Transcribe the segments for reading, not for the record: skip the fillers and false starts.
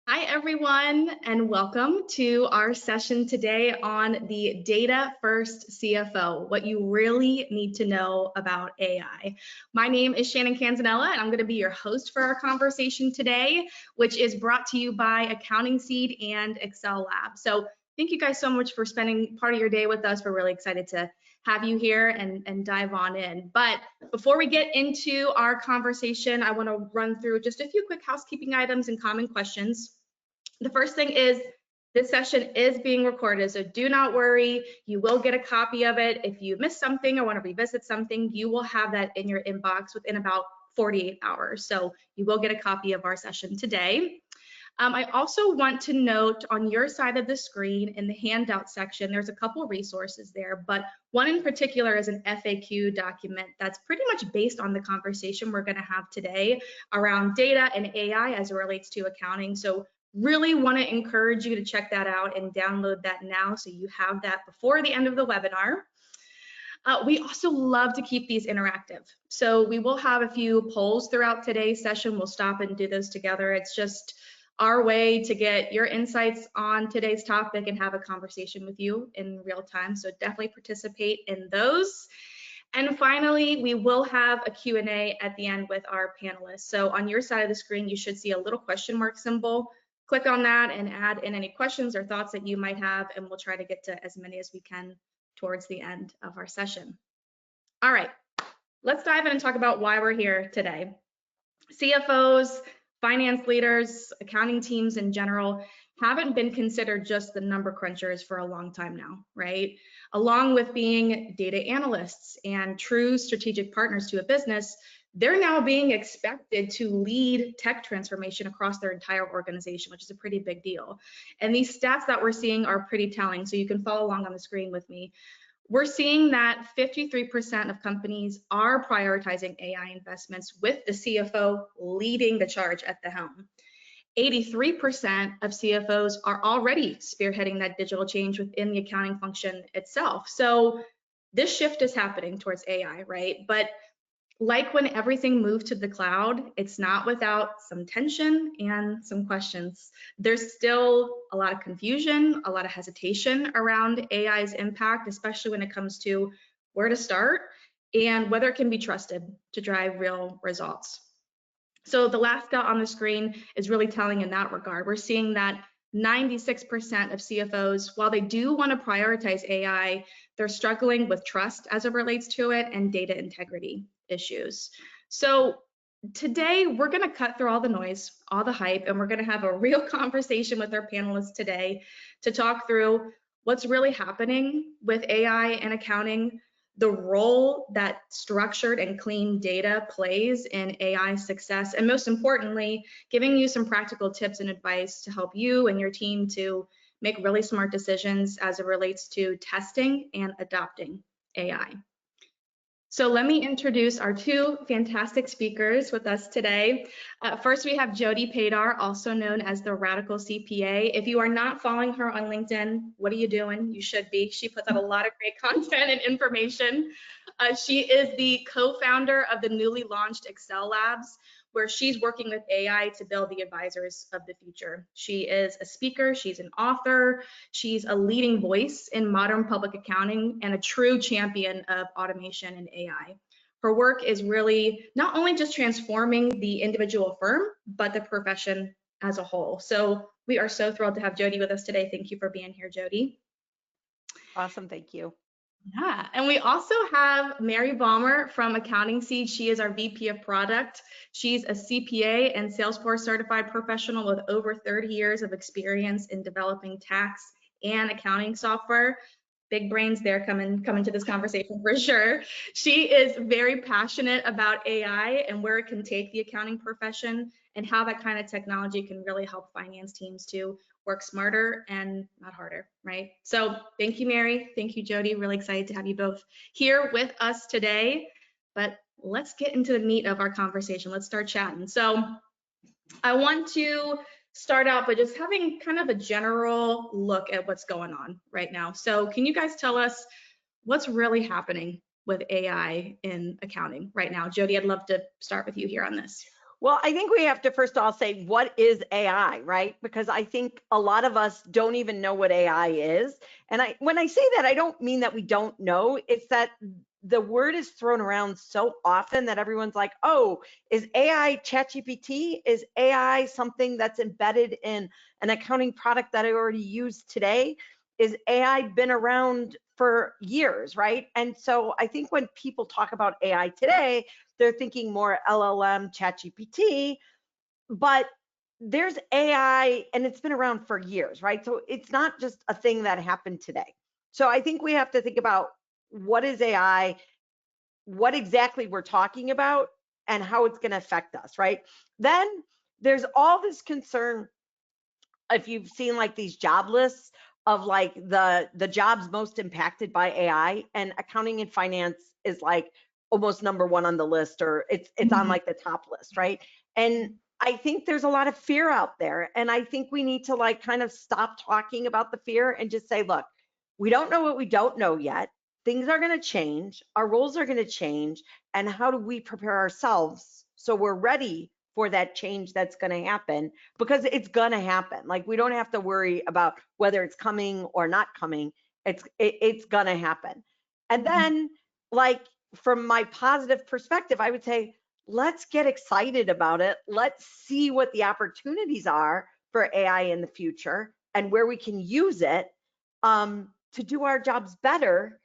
Hi, everyone, and welcome to our session today on the Data First CFO, what you really need to know about AI. My name is Shannon Canzanella, and I'm going to be your host for our conversation today, which is brought to you by Accounting Seed and Excel Lab. So thank you guys so much for spending part of your day with us. We're really excited to have you here and dive on in. But before we get into our conversation, I want to run through just a few quick housekeeping items and common questions. The first thing is this session is being recorded, so do not worry. You will get a copy of it. If you missed something or want to revisit something, you will have that in your inbox within about 48 hours. So you will get a copy of our session today. I also want to note on your side of the screen in the handout section, there's a couple resources there, but one in particular is an FAQ document that's pretty much based on the conversation we're going to have today around data and AI as it relates to accounting. So really want to encourage you to check that out and download that now so you have that before the end of the webinar. We also love to keep these interactive. So we will have a few polls throughout today's session. We'll stop and do those together. It's just our way to get your insights on today's topic and have a conversation with you in real time. So definitely participate in those. And finally, we will have a Q&A at the end with our panelists. So on your side of the screen, you should see a little question mark symbol. Click on that and add in any questions or thoughts that you might have, and we'll try to get to as many as we can towards the end of our session. All right, let's dive in and talk about why we're here today. CFOs, finance leaders, accounting teams in general haven't been considered just the number crunchers for a long time now, right? Along with being data analysts and true strategic partners to a business, they're now being expected to lead tech transformation across their entire organization, which is a pretty big deal. And these stats that we're seeing are pretty telling, so you can follow along on the screen with me. We're seeing that 53% of companies are prioritizing AI investments with the CFO leading the charge at the helm. 83% of CFOs are already spearheading that digital change within the accounting function itself. So this shift is happening towards AI, right? But like when everything moved to the cloud, it's not without some tension and some questions. There's still a lot of confusion, a lot of hesitation around AI's impact, especially when it comes to where to start and whether it can be trusted to drive real results. So the last dot on the screen is really telling in that regard. We're seeing that 96% of CFOs, while they do want to prioritize AI, they're struggling with trust as it relates to it and data integrity issues. So today we're going to cut through all the noise, all the hype, and we're going to have a real conversation with our panelists today to talk through what's really happening with AI and accounting, the role that structured and clean data plays in AI success, and most importantly, giving you some practical tips and advice to help you and your team to make really smart decisions as it relates to testing and adopting AI. So let me introduce our two fantastic speakers with us today. First, we have Jody Padar, also known as the Radical CPA. If you are not following her on LinkedIn, what are you doing? You should be. She puts out a lot of great content and information. She is the co-founder of the newly launched Excel Labs, where she's working with AI to build the advisors of the future. She is a speaker, she's an author, she's a leading voice in modern public accounting and a true champion of automation and AI. Her work is really not only just transforming the individual firm, but the profession as a whole. So we are so thrilled to have Jody with us today. Thank you for being here, Jody. Awesome, thank you. Yeah, and we also have Mary Balmer from Accounting Seed. She is our VP of Product. She's a CPA and Salesforce certified professional with over 30 years of experience in developing tax and accounting software. Big brains there coming to this conversation for sure. She is very passionate about AI and where it can take the accounting profession and how that kind of technology can really help finance teams to work smarter and not harder, right? So thank you, Mary. Thank you, Jody. Really excited to have you both here with us today. But let's get into the meat of our conversation. Let's start chatting. So I want to start out by just having kind of a general look at what's going on right now. So can you guys tell us what's really happening with AI in accounting right now? Jody, I'd love to start with you here on this. Well, I think we have to first of all say, what is AI, right? Because I think a lot of us don't even know what AI is. And when I say that, I don't mean that we don't know. It's that the word is thrown around so often that everyone's like, oh, is AI ChatGPT? Is AI something that's embedded in an accounting product that I already use today? Is AI been around for years, right? And so I think when people talk about AI today, they're thinking more LLM, ChatGPT, but there's AI and it's been around for years, right? So it's not just a thing that happened today. So I think we have to think about what is AI, what exactly we're talking about, and how it's going to affect us, right? Then there's all this concern, if you've seen like these job lists of like the jobs most impacted by AI, and accounting and finance is like almost #1 on the list, or it's on like the top list, right? And I think there's a lot of fear out there, and I think we need to like kind of stop talking about the fear and just say, look, we don't know what we don't know yet. Things are going to change, our roles are going to change, and how do we prepare ourselves so we're ready for that change that's going to happen, because it's going to happen. Like, we don't have to worry about whether it's coming or not coming. It's going to happen. And then, like, from my positive perspective, I would say, let's get excited about it. Let's see what the opportunities are for AI in the future and where we can use it to do our jobs better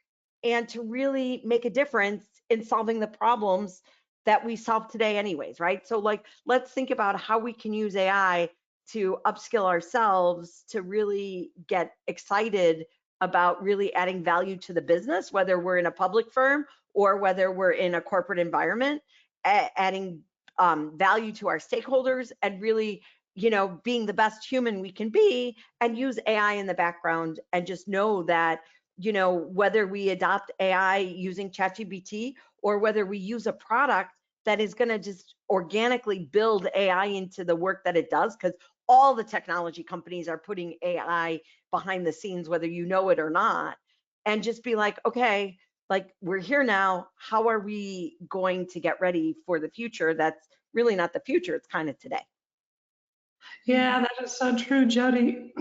and to really make a difference in solving the problems that we solve today anyways, right? So like, let's think about how we can use AI to upskill ourselves, to really get excited about really adding value to the business, whether we're in a public firm or whether we're in a corporate environment, adding value to our stakeholders, and really, being the best human we can be, and use AI in the background, and just know that, whether we adopt AI using ChatGPT or whether we use a product that is going to just organically build AI into the work that it does, because all the technology companies are putting AI behind the scenes, whether you know it or not, and just be like, okay, like, we're here now. How are we going to get ready for the future? That's really not the future. It's kind of today. Yeah, that is so true, Jody.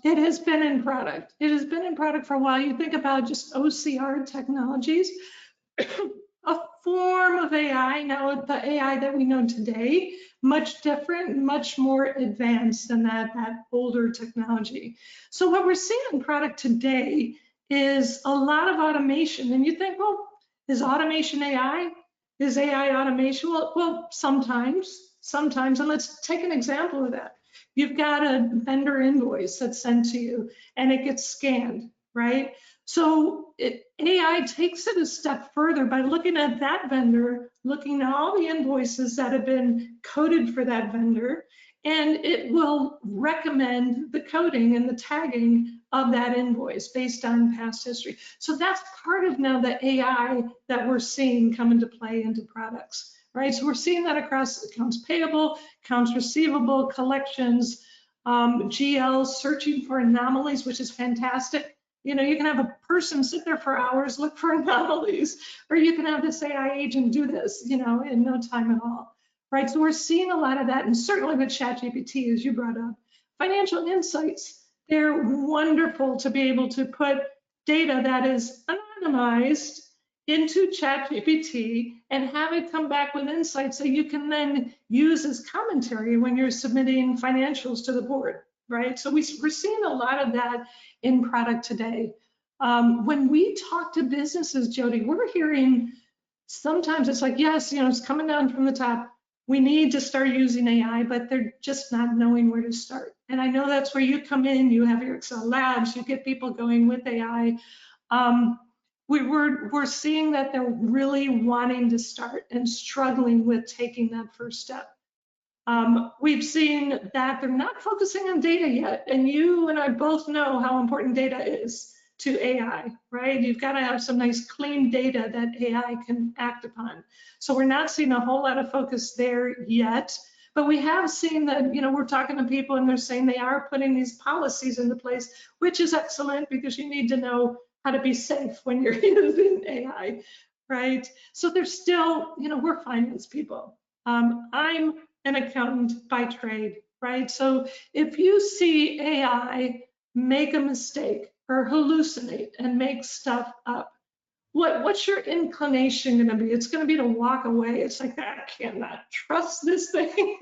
It has been in product. It has been in product for a while. You think about just OCR technologies, a form of AI. Now, the AI that we know today, much different, much more advanced than that older technology. So what we're seeing in product today is a lot of automation. And you think, well, is automation AI? Is AI automation? Well, sometimes. And let's take an example of that. You've got a vendor invoice that's sent to you and it gets scanned, right? So AI takes it a step further by looking at that vendor, looking at all the invoices that have been coded for that vendor, and it will recommend the coding and the tagging of that invoice based on past history. So that's part of now the AI that we're seeing come into play into products, right? So we're seeing that across accounts payable, accounts receivable, collections, GL, searching for anomalies, which is fantastic. You can have a person sit there for hours, look for anomalies, or you can have this AI agent do this, in no time at all, right? So we're seeing a lot of that, and certainly with ChatGPT, as you brought up. Financial insights, they're wonderful to be able to put data that is anonymized into ChatGPT and have it come back with insights that you can then use as commentary when you're submitting financials to the board, right? So we're seeing a lot of that in product today. When we talk to businesses, Jody, we're hearing sometimes it's like, yes, it's coming down from the top. We need to start using AI, but they're just not knowing where to start. And I know that's where you come in. You have your Excel labs, you get people going with AI. We're seeing that they're really wanting to start and struggling with taking that first step. We've seen that they're not focusing on data yet, and you and I both know how important data is to AI, right? You've got to have some nice clean data that AI can act upon. So we're not seeing a whole lot of focus there yet, but we have seen that, we're talking to people and they're saying they are putting these policies into place, which is excellent because you need to know how to be safe when you're using AI, right? So there's still, we're finance people. I'm an accountant by trade, right? So if you see AI make a mistake or hallucinate and make stuff up, what's your inclination going to be? It's going to be to walk away. It's like, I cannot trust this thing,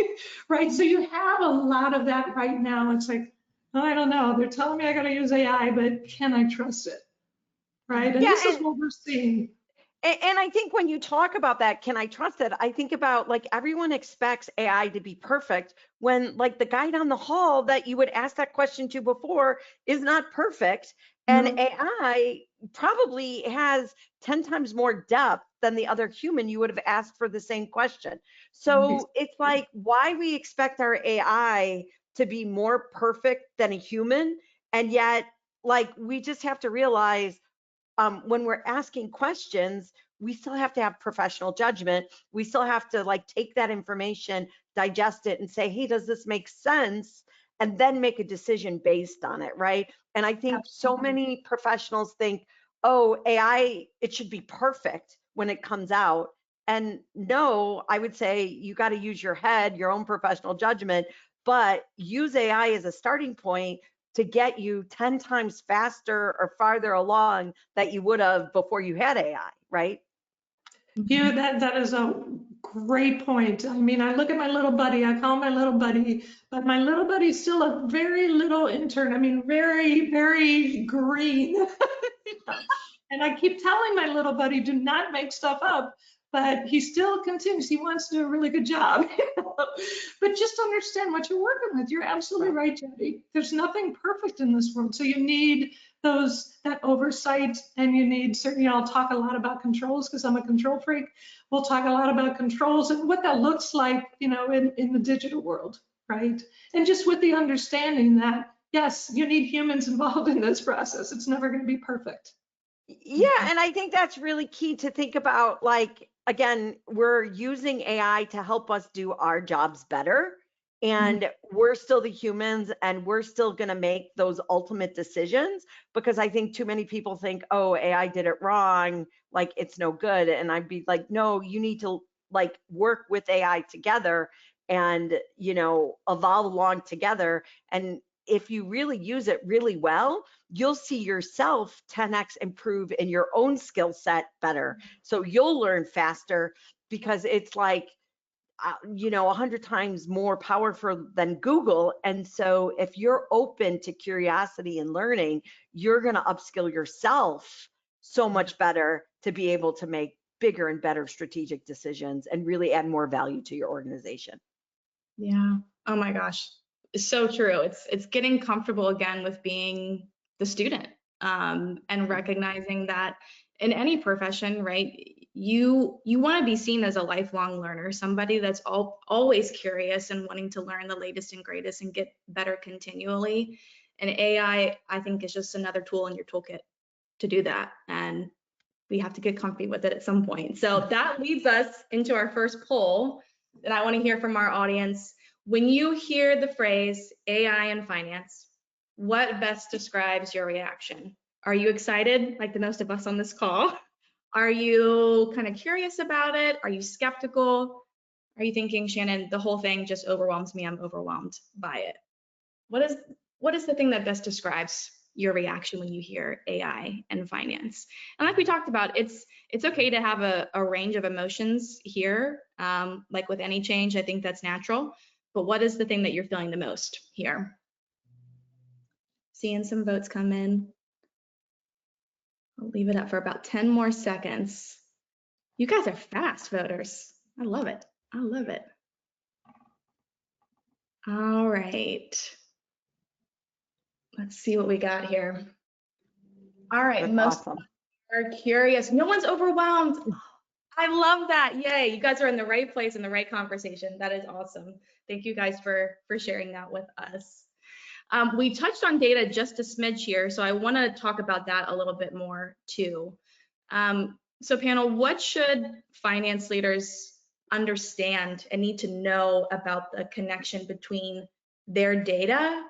right? So you have a lot of that right now. It's like, oh, I don't know. They're telling me I got to use AI, but can I trust it, right? And Yeah, this is what we're seeing. and I think when you talk about that, can I trust it? I think about like everyone expects AI to be perfect when like the guy down the hall that you would ask that question to before is not perfect. And No. AI probably has 10 times more depth than the other human you would have asked for the same question. So it's like why we expect our AI to be more perfect than a human. And yet, like, we just have to realize when we're asking questions, we still have to have professional judgment. We still have to like take that information, digest it, and say, hey, does this make sense? And then make a decision based on it, right? And I think so many professionals think, oh, AI, it should be perfect when it comes out. And no, I would say you got to use your head, your own professional judgment, but use AI as a starting point to get you 10 times faster or farther along that you would have before you had AI, right? Yeah, that is a great point. I mean, I look at my little buddy, I call him my little buddy, but my little buddy's still a very little intern. I mean, very, very green. And I keep telling my little buddy, do not make stuff up, but he still continues. He wants to do a really good job. But just understand what you're working with. You're absolutely right, Jody. There's nothing perfect in this world. So you need that oversight, and you need certainly, I'll talk a lot about controls because I'm a control freak. We'll talk a lot about controls and what that looks like, in the digital world, right? And just with the understanding that, yes, you need humans involved in this process. It's never going to be perfect. Yeah, and I think that's really key to think about. Like, again, we're using AI to help us do our jobs better. And we're still the humans, and we're still going to make those ultimate decisions because I think too many people think, oh, AI did it wrong, like it's no good. And I'd be like, no, you need to like work with AI together and, evolve along together. And if you really use it really well, you'll see yourself 10x improve in your own skill set better. So you'll learn faster because it's like, 100 times more powerful than Google. And so if you're open to curiosity and learning, you're going to upskill yourself so much better to be able to make bigger and better strategic decisions and really add more value to your organization. Yeah. Oh my gosh. It's so true. It's getting comfortable again with being the student, and recognizing that in any profession, right? You want to be seen as a lifelong learner, somebody that's always curious and wanting to learn the latest and greatest and get better continually. And AI, I think, is just another tool in your toolkit to do that. And we have to get comfy with it at some point. So that leads us into our first poll that I want to hear from our audience. When you hear the phrase AI in finance, what best describes your reaction? Are you excited, like the most of us on this call? Are you kind of curious about it? Are you skeptical? Are you thinking, Shannon, the whole thing just overwhelms me, I'm overwhelmed by it? What is the thing that best describes your reaction when you hear AI and finance? And like we talked about, it's okay to have a range of emotions here. Like with any change, I think that's natural. But what is the thing that you're feeling the most here? Seeing some votes come in. I'll leave it up for about 10 more seconds. You guys are fast voters. I love it. I love it. All right. Let's see what we got here. All right, That's most awesome. are curious. No one's overwhelmed. I love that. Yay, you guys are in the right place in the right conversation. That is awesome. Thank you guys for sharing that with us. We touched on data just a smidge here, so I want to talk about that a little bit more too. So panel, what should finance leaders understand and need to know about the connection between their data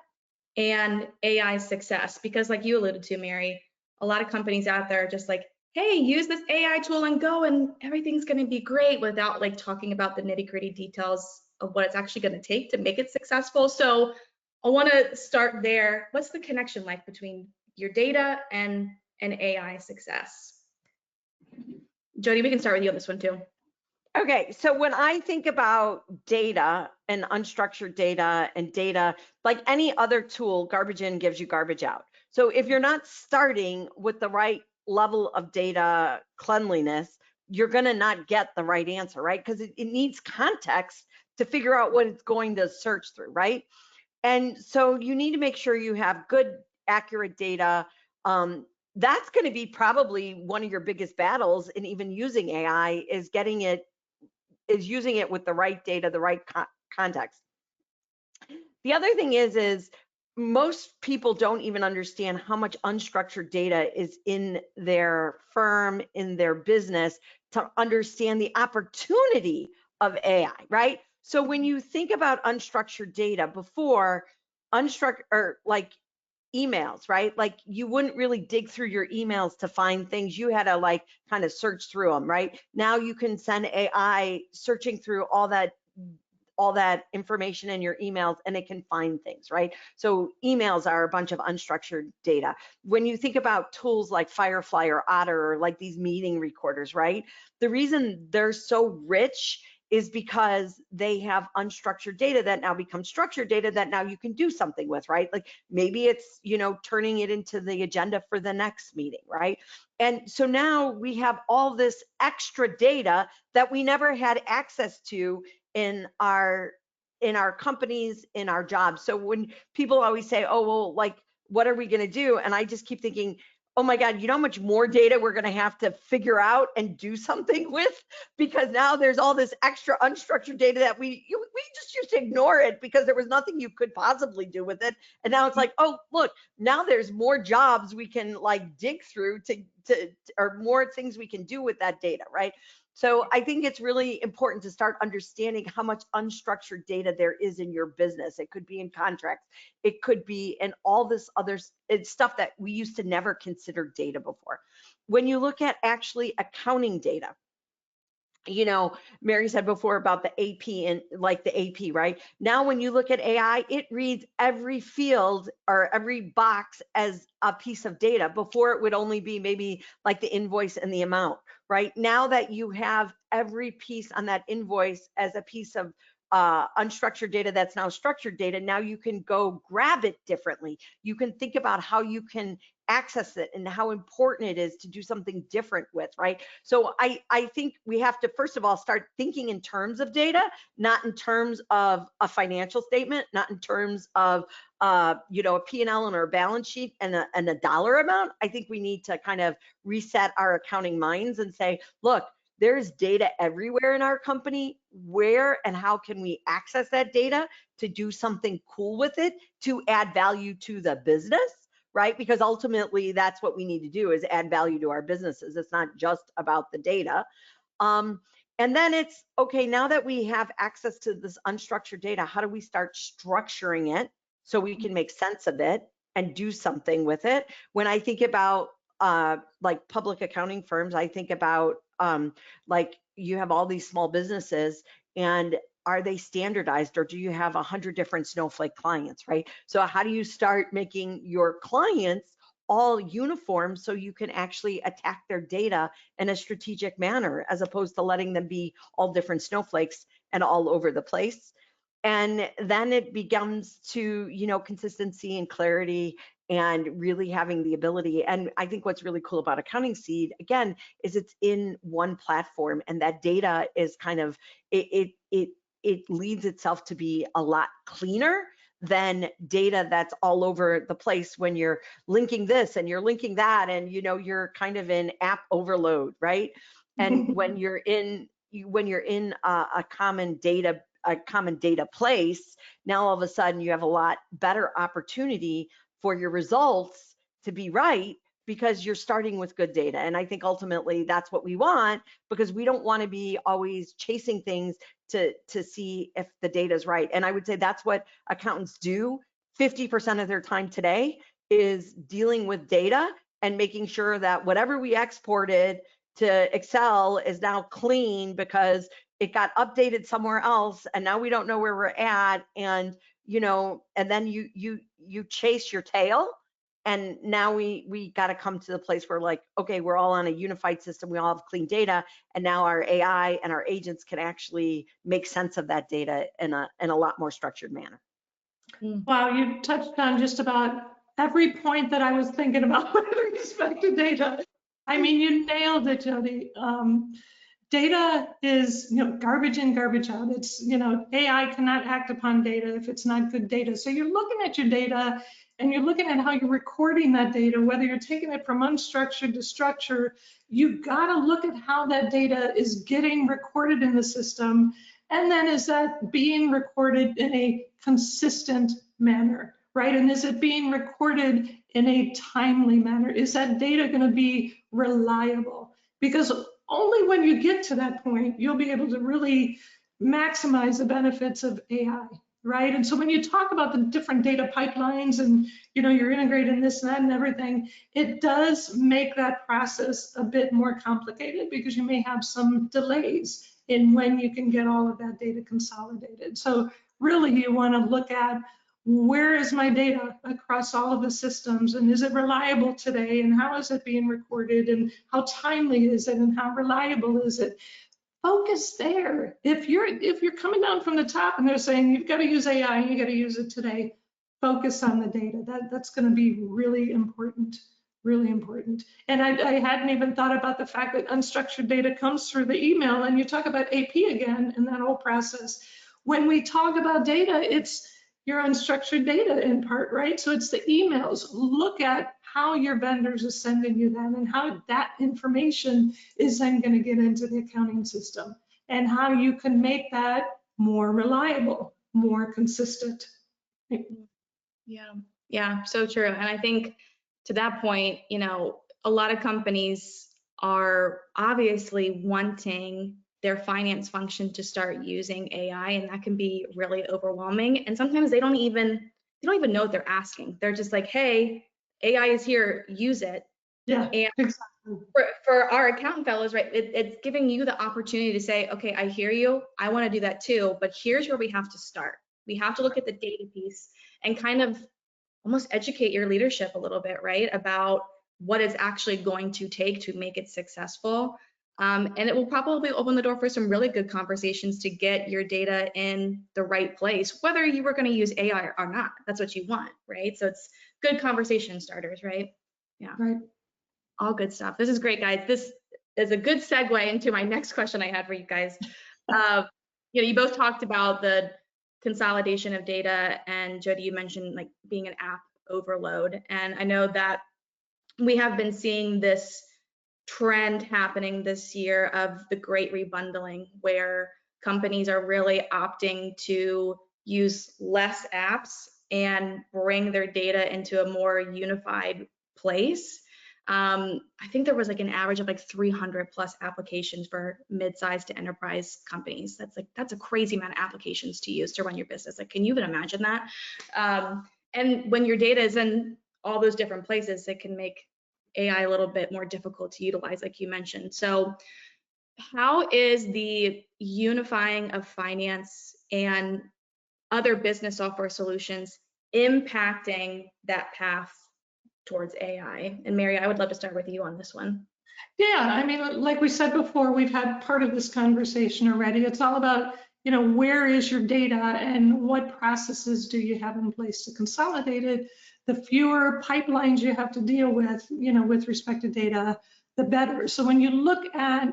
and AI success? Because like you alluded to, Mary, a lot of companies out there are just like, hey, use this AI tool and go, and everything's going to be great, without like talking about the nitty-gritty details of what it's actually going to take to make it successful. So I want to start there. What's the connection like between your data and an AI success? Jody, we can start with you on this one too. Okay, so when I think about data and unstructured data and data, like any other tool, garbage in gives you garbage out. So if you're not starting with the right level of data cleanliness, you're going to not get the right answer, right? Because it needs context to figure out what it's going to search through, right? And so you need to make sure you have good, accurate data. That's going to be probably one of your biggest battles in even using AI, is using it with the right data, the right context. The other thing is most people don't even understand how much unstructured data is in their firm, in their business, to understand the opportunity of AI, right? So when you think about unstructured data, before, unstructured, or like emails, right? Like you wouldn't really dig through your emails to find things. You had to like kind of search through them, right? Now you can send AI searching through all that information in your emails, and it can find things, right? So emails are a bunch of unstructured data. When you think about tools like Firefly or Otter, or like these meeting recorders, right? The reason they're so rich is because they have unstructured data that now becomes structured data that now you can do something with, right? Like maybe it's, turning it into the agenda for the next meeting, right? And so now we have all this extra data that we never had access to in our companies, in our jobs. So when people always say, oh, well, like, what are we going to do? And I just keep thinking, oh my God, you know how much more data we're going to have to figure out and do something with? Because now there's all this extra unstructured data that we just used to ignore it because there was nothing you could possibly do with it. And now it's like, oh, look, now there's more jobs we can like dig through to or more things we can do with that data, right? So I think it's really important to start understanding how much unstructured data there is in your business. It could be in contracts, it could be in all this other stuff that we used to never consider data before. When you look at actually accounting data, Mary said before about the AP and like the AP, right? Now, when you look at AI, it reads every field or every box as a piece of data. Before, it would only be maybe like the invoice and the amount, right? Now that you have every piece on that invoice as a piece of unstructured data that's now structured data, now you can go grab it differently. You can think about how you can access it and how important it is to do something different with, right? So I think we have to, first of all, start thinking in terms of data, not in terms of a financial statement, not in terms of a P&L and our balance sheet and a dollar amount. I think we need to kind of reset our accounting minds and say, look, there's data everywhere in our company. Where and how can we access that data to do something cool with it, to add value to the business, right? Because ultimately that's what we need to do, is add value to our businesses. It's not just about the data. And then it's, okay, now that we have access to this unstructured data, how do we start structuring it so we can make sense of it and do something with it? When I think about like public accounting firms, I think about like you have all these small businesses, and are they standardized, or do you have 100 different snowflake clients, right? So how do you start making your clients all uniform so you can actually attack their data in a strategic manner, as opposed to letting them be all different snowflakes and all over the place? And then it becomes to, consistency and clarity and really having the ability. And I think what's really cool about Accounting Seed, again, is it's in one platform, and that data is kind of, it leads itself to be a lot cleaner than data that's all over the place when you're linking this and you're linking that, and you're kind of in app overload, right? And when you're in a common data place, now all of a sudden you have a lot better opportunity for your results to be right, because you're starting with good data. And I think ultimately that's what we want, because we don't want to be always chasing things to see if the data is right. And I would say that's what accountants do 50% of their time today, is dealing with data and making sure that whatever we exported to Excel is now clean because it got updated somewhere else and now we don't know where we're at. And and then you chase your tail. And now we got to come to the place where, like, okay, we're all on a unified system, we all have clean data, and now our AI and our agents can actually make sense of that data in a lot more structured manner. Wow, you touched on just about every point that I was thinking about with respect to data. I mean, you nailed it, Jody. Data is, garbage in, garbage out. It's, AI cannot act upon data if it's not good data. So you're looking at your data and you're looking at how you're recording that data, whether you're taking it from unstructured to structured. You've got to look at how that data is getting recorded in the system. And then is that being recorded in a consistent manner, right? And is it being recorded in a timely manner? Is that data going to be reliable? Because only when you get to that point, you'll be able to really maximize the benefits of AI, right? And so when you talk about the different data pipelines and, you're integrating this and that and everything, it does make that process a bit more complicated because you may have some delays in when you can get all of that data consolidated. So really you want to look at, where is my data across all of the systems, and is it reliable today, and how is it being recorded, and how timely is it, and how reliable is it? Focus there. If you're coming down from the top and they're saying you've got to use AI and you got to use it today, focus on the data. That's going to be really important. Really important. And I hadn't even thought about the fact that unstructured data comes through the email, and you talk about AP again in that whole process. When we talk about data, it's your unstructured data in part, right? So it's the emails. Look at how your vendors are sending you that and how that information is then going to get into the accounting system and how you can make that more reliable, more consistent. Yeah, so true. And I think to that point, a lot of companies are obviously wanting their finance function to start using AI, and that can be really overwhelming. And sometimes they don't even know what they're asking. They're just like, hey, AI is here, use it. Yeah, and exactly. for our accountant fellows, right, it's giving you the opportunity to say, okay, I hear you, I want to do that too, but here's where we have to start. We have to look at the data piece and kind of almost educate your leadership a little bit, right, about what it's actually going to take to make it successful. And it will probably open the door for some really good conversations to get your data in the right place, whether you were going to use AI or not. That's what you want, right? So it's good conversation starters, right? Yeah. Right. All good stuff. This is great, guys. This is a good segue into my next question I had for you guys. You both talked about the consolidation of data, and Jody, you mentioned like being an app overload. And I know that we have been seeing this trend happening this year of the great rebundling, where companies are really opting to use less apps and bring their data into a more unified place. I think there was like an average of like 300 plus applications for mid-sized to enterprise companies. That's a crazy amount of applications to use to run your business. Like, can you even imagine that? And when your data is in all those different places, it can make AI a little bit more difficult to utilize, like you mentioned. So how is the unifying of finance and other business software solutions impacting that path towards AI? And Mary, I would love to start with you on this one. Yeah, I mean, like we said before, we've had part of this conversation already. It's all about, where is your data and what processes do you have in place to consolidate it? The fewer pipelines you have to deal with, with respect to data, the better. So when you look at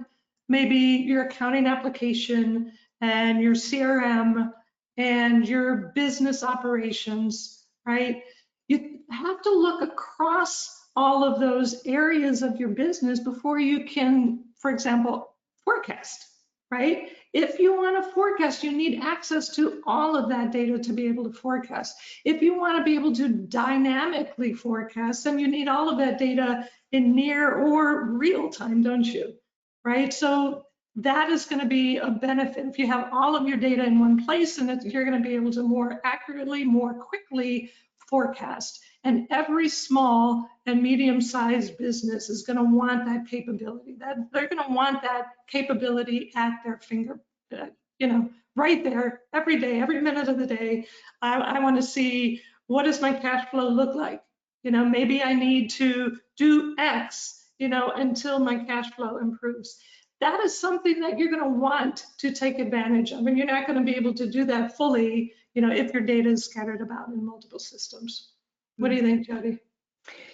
maybe your accounting application and your CRM and your business operations, right? You have to look across all of those areas of your business before you can, for example, forecast, right? If you want to forecast, you need access to all of that data to be able to forecast. If you want to be able to dynamically forecast, then you need all of that data in near or real time, don't you? Right? So that is going to be a benefit if you have all of your data in one place, and you're going to be able to more accurately, more quickly forecast. And every small and medium-sized business is going to want that capability. That they're going to want that capability at their finger, right there, every day, every minute of the day. I want to see, what does my cash flow look like? Maybe I need to do X, until my cash flow improves. That is something that you're going to want to take advantage of. And you're not going to be able to do that fully, if your data is scattered about in multiple systems. What do you think, Jody?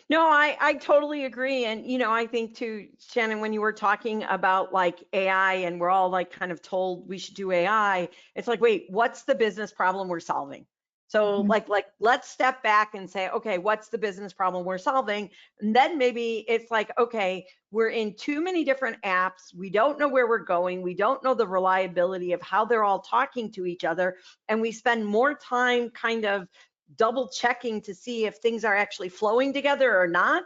No, I totally agree. And, I think too, Shannon, when you were talking about like AI and we're all like kind of told we should do AI, it's like, wait, what's the business problem we're solving? So like let's step back and say, okay, what's the business problem we're solving? And then maybe it's like, okay, we're in too many different apps. We don't know where we're going. We don't know the reliability of how they're all talking to each other. And we spend more time kind of double checking to see if things are actually flowing together or not.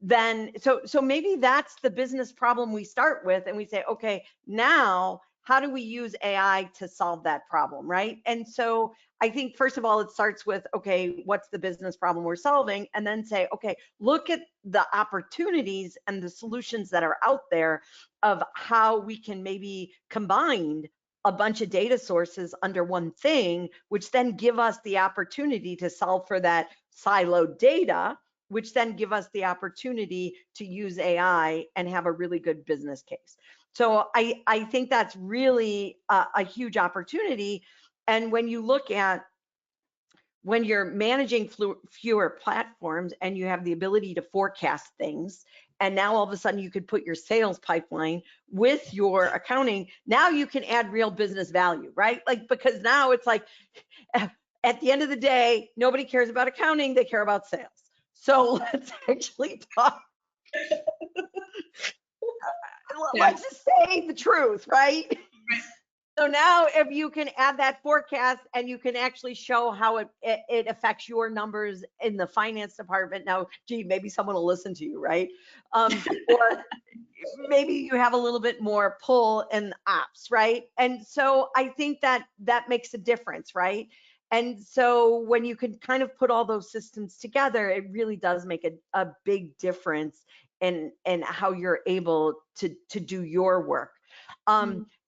Then so maybe that's the business problem we start with, and we say, okay, now how do we use AI to solve that problem, right? And so I think first of all, it starts with, okay, what's the business problem we're solving? And then say, okay, look at the opportunities and the solutions that are out there of how we can maybe combine a bunch of data sources under one thing, which then give us the opportunity to solve for that siloed data, which then give us the opportunity to use AI and have a really good business case. So I think that's really a huge opportunity. And when you look at when you're managing fewer platforms and you have the ability to forecast things, and now all of a sudden you could put your sales pipeline with your accounting, now you can add real business value, right? Like, because now it's like, at the end of the day, nobody cares about accounting, they care about sales. So let's actually talk. Let's just say the truth, right? So now if you can add that forecast and you can actually show how it affects your numbers in the finance department, now, gee, maybe someone will listen to you, right? Or maybe you have a little bit more pull in ops, right? And so I think that makes a difference, right? And so when you can kind of put all those systems together, it really does make a big difference in how you're able to do your work.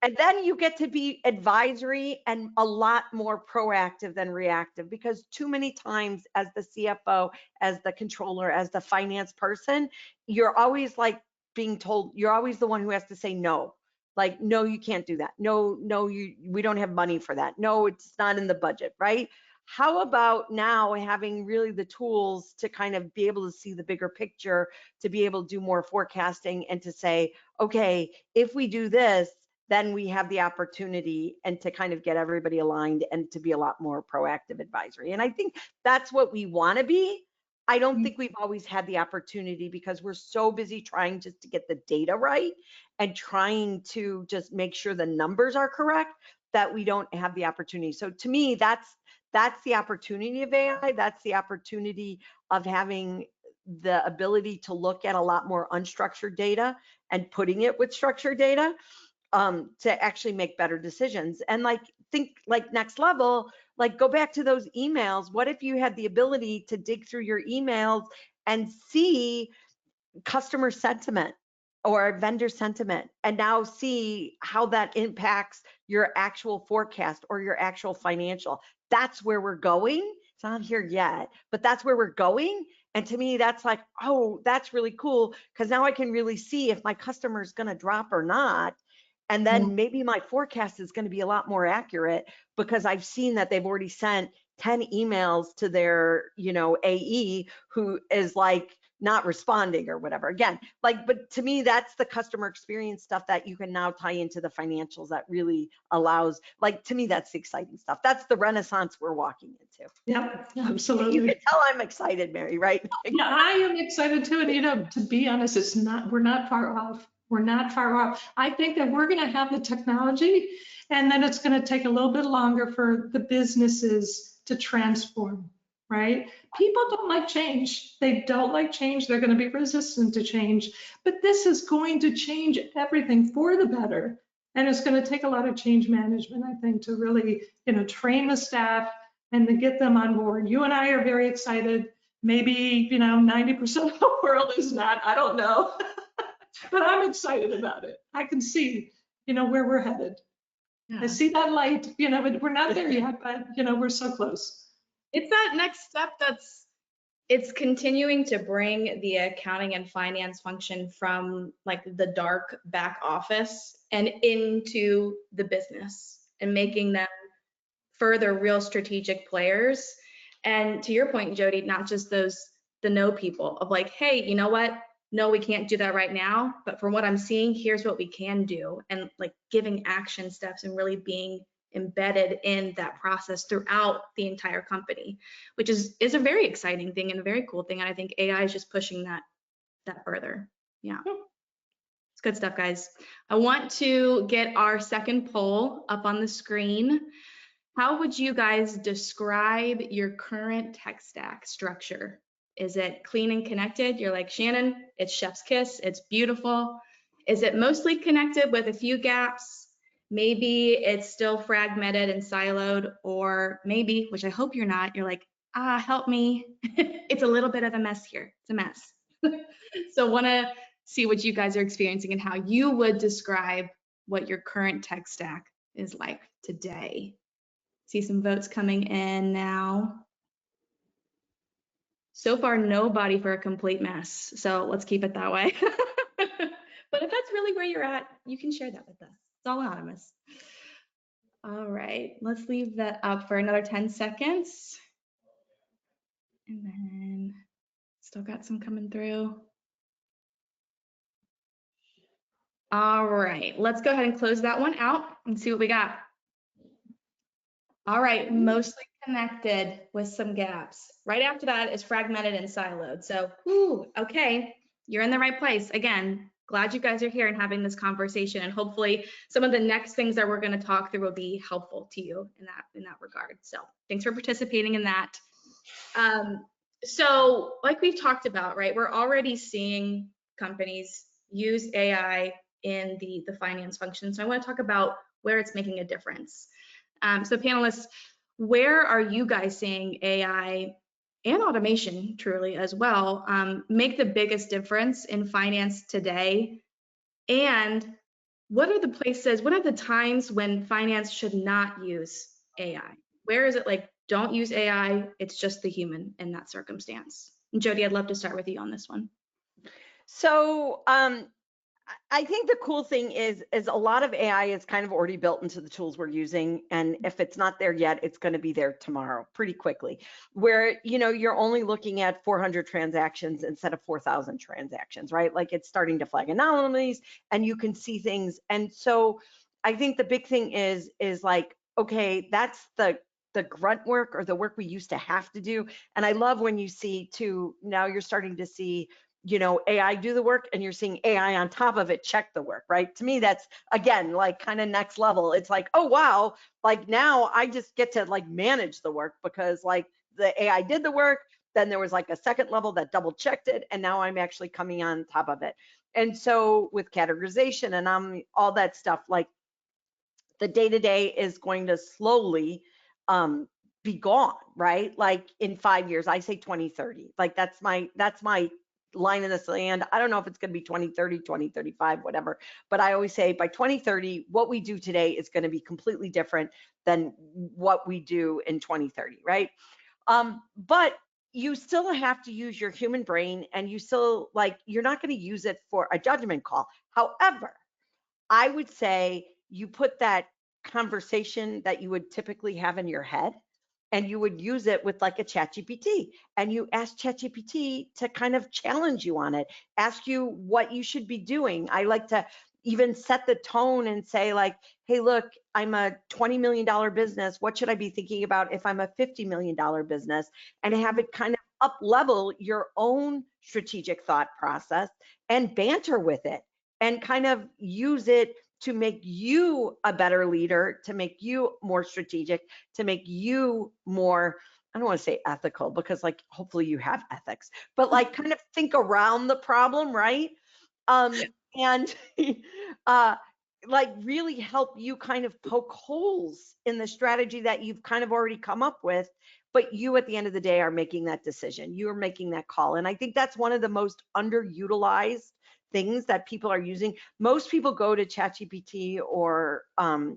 And then you get to be advisory and a lot more proactive than reactive, because too many times as the CFO, as the controller, as the finance person, you're always like being told, you're always the one who has to say no. Like, no, you can't do that. No, we don't have money for that. No, it's not in the budget, right? How about now having really the tools to kind of be able to see the bigger picture, to be able to do more forecasting and to say, okay, if we do this, then we have the opportunity and to kind of get everybody aligned and to be a lot more proactive advisory. And I think that's what we want to be. I don't think we've always had the opportunity because we're so busy trying just to get the data right and trying to just make sure the numbers are correct that we don't have the opportunity. So to me, that's the opportunity of AI. That's the opportunity of having the ability to look at a lot more unstructured data and putting it with structured data to actually make better decisions. And like, think like next level, like go back to those emails. What if you had the ability to dig through your emails and see customer sentiment or vendor sentiment, and now see how that impacts your actual forecast or your actual financial? That's where we're going. It's not here yet, but that's where we're going. And to me, that's like, oh, that's really cool, because now I can really see if my customer is going to drop or not. And then maybe my forecast is going to be a lot more accurate because I've seen that they've already sent 10 emails to their, AE who is like not responding or whatever. Again, like, but to me, that's the customer experience stuff that you can now tie into the financials that really allows, like, to me, that's the exciting stuff. That's the renaissance we're walking into. Yep, absolutely. You can tell I'm excited, Mary, right? Yeah, I am excited too. And to be honest, we're not far off. We're not far off. I think that we're going to have the technology, and then it's going to take a little bit longer for the businesses to transform, right? People don't like change. They don't like change. They're going to be resistant to change. But this is going to change everything for the better. And it's going to take a lot of change management, I think, to really, train the staff and to get them on board. You and I are very excited. Maybe, 90% of the world is not, I don't know. But I'm excited about it. I can see, where we're headed. I Yeah. see that light, but we're not there yet, but, we're so close. It's that next step it's continuing to bring the accounting and finance function from like the dark back office and into the business and making them further real strategic players. And to your point, Jody, not just the no people of like, hey, you know what? No, we can't do that right now. But from what I'm seeing, here's what we can do. And like giving action steps and really being embedded in that process throughout the entire company, which is a very exciting thing and a very cool thing. And I think AI is just pushing that further. Yeah. It's good stuff, guys. I want to get our second poll up on the screen. How would you guys describe your current tech stack structure? Is it clean and connected? You're like, Shannon, it's chef's kiss, it's beautiful. Is it mostly connected with a few gaps? Maybe it's still fragmented and siloed, or maybe, which I hope you're not, you're like, help me. It's a little bit of a mess here. It's a mess. So want to see what you guys are experiencing and how you would describe what your current tech stack is like today. See some votes coming in now. So far, nobody for a complete mess. So let's keep it that way. But if that's really where you're at, you can share that with us. It's all anonymous. All right, let's leave that up for another 10 seconds. And then still got some coming through. All right, let's go ahead and close that one out and see what we got. All right, mostly connected with some gaps. Right after that is fragmented and siloed. So, okay, you're in the right place. Again, glad you guys are here and having this conversation, and hopefully some of the next things that we're going to talk through will be helpful to you in that regard. So, thanks for participating in that. So, like we've talked about, right, we're already seeing companies use AI in the finance function. So, I want to talk about where it's making a difference. So panelists, where are you guys seeing AI and automation truly as well make the biggest difference in finance today? And what are the places, what are the times when finance should not use AI? Where is it like, don't use AI, it's just the human in that circumstance? And Jody, I'd love to start with you on this one. So I think the cool thing is a lot of AI is kind of already built into the tools we're using. And if it's not there yet, it's going to be there tomorrow pretty quickly, where, you're only looking at 400 transactions instead of 4,000 transactions, right? Like it's starting to flag anomalies and you can see things. And so I think the big thing is like, okay, that's the grunt work or the work we used to have to do. And I love when you see too, now you're starting to see AI do the work and you're seeing AI on top of it check the work, right? To me, that's again, like kind of next level. It's like, oh, wow, like now I just get to like manage the work because like the AI did the work, then there was like a second level that double checked it, and now I'm actually coming on top of it. And so with categorization and all that stuff, like the day-to-day is going to slowly be gone, right? Like in 5 years, I say 2030, like that's my line in the sand. I don't know if it's going to be 2030, 2035, whatever, but I always say by 2030, what we do today is going to be completely different than what we do in 2030, right? But you still have to use your human brain, and you still you're not going to use it for a judgment call. However, I would say you put that conversation that you would typically have in your head, and you would use it with like a ChatGPT, and you ask ChatGPT to kind of challenge you on it, ask you what you should be doing. I like to even set the tone and say like, hey, look, I'm a $20 million business. What should I be thinking about if I'm a $50 million business? And have it kind of up level your own strategic thought process and banter with it and kind of use it to make you a better leader, to make you more strategic, to make you more, I don't want to say ethical because like hopefully you have ethics, but like kind of think around the problem, right? And like really help you kind of poke holes in the strategy that you've kind of already come up with, but you at the end of the day are making that decision. You are making that call. And I think that's one of the most underutilized things that people are using. Most people go to ChatGPT or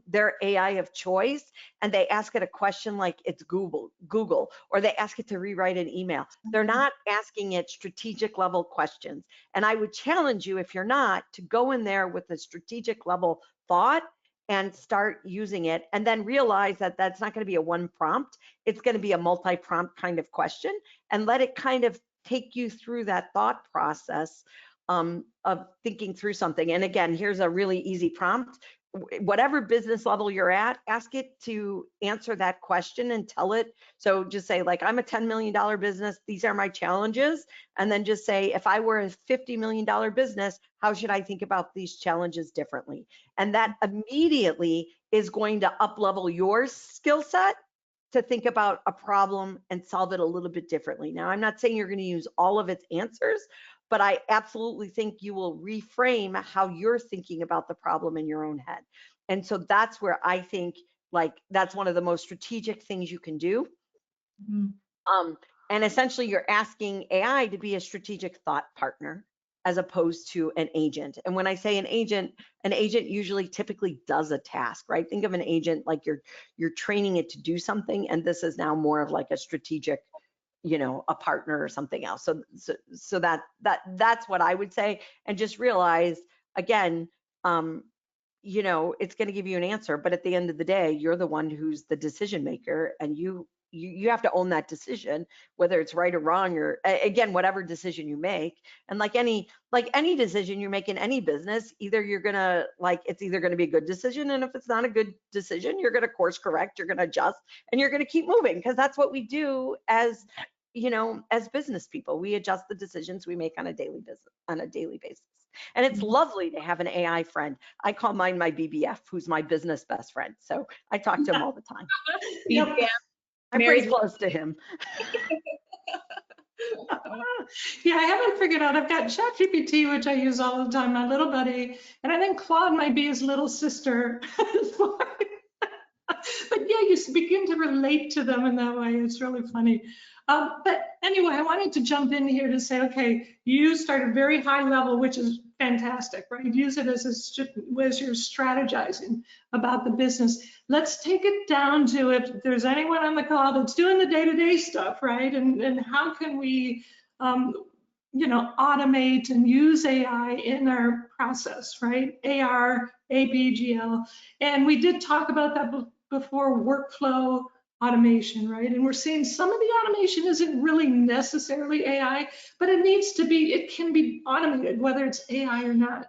their AI of choice, and they ask it a question like it's Google, or they ask it to rewrite an email. They're not asking it strategic level questions. And I would challenge you, if you're not, to go in there with a strategic level thought and start using it, and then realize that that's not going to be a one prompt. It's going to be a multi-prompt kind of question, and let it kind of take you through that thought process of thinking through something. And again, here's a really easy prompt. Whatever business level you're at, ask it to answer that question and tell it. So just say, like, I'm a $10 million business. These are my challenges. And then just say, if I were a $50 million business, how should I think about these challenges differently? And that immediately is going to up-level your skill set to think about a problem and solve it a little bit differently. Now, I'm not saying you're going to use all of its answers, but I absolutely think you will reframe how you're thinking about the problem in your own head. And so that's where I think, like, that's one of the most strategic things you can do. And essentially you're asking AI to be a strategic thought partner as opposed to an agent. And when I say an agent usually typically does a task, right? Think of an agent like you're training it to do something, and this is now more of like a strategic, a partner or something else. So that's what I would say. And just realize, again, it's going to give you an answer, but at the end of the day, you're the one who's the decision maker, and you have to own that decision, whether it's right or wrong, or again, whatever decision you make. And like any decision you make in any business, either you're gonna it's either going to be a good decision, and if it's not a good decision, you're going to course correct, you're going to adjust, and you're going to keep moving, because that's what we do as business people. We adjust the decisions we make on a daily basis. And it's lovely to have an AI friend. I call mine my BBF, who's my business best friend. So I talk to him all the time. Yep. I'm pretty close to him. Yeah, I haven't figured out. I've got ChatGPT, which I use all the time, my little buddy, and I think Claude might be his little sister. But yeah, you begin to relate to them in that way. It's really funny. But anyway, I wanted to jump in here to say, okay, you started very high level, which is fantastic, right? Use it as you're strategizing about the business. Let's take it down to, if there's anyone on the call that's doing the day-to-day stuff, right? And how can we, automate and use AI in our process, right? AR, ABGL. And we did talk about that before, workflow automation, right? And we're seeing some of the automation isn't really necessarily AI, but it can be automated, whether it's AI or not.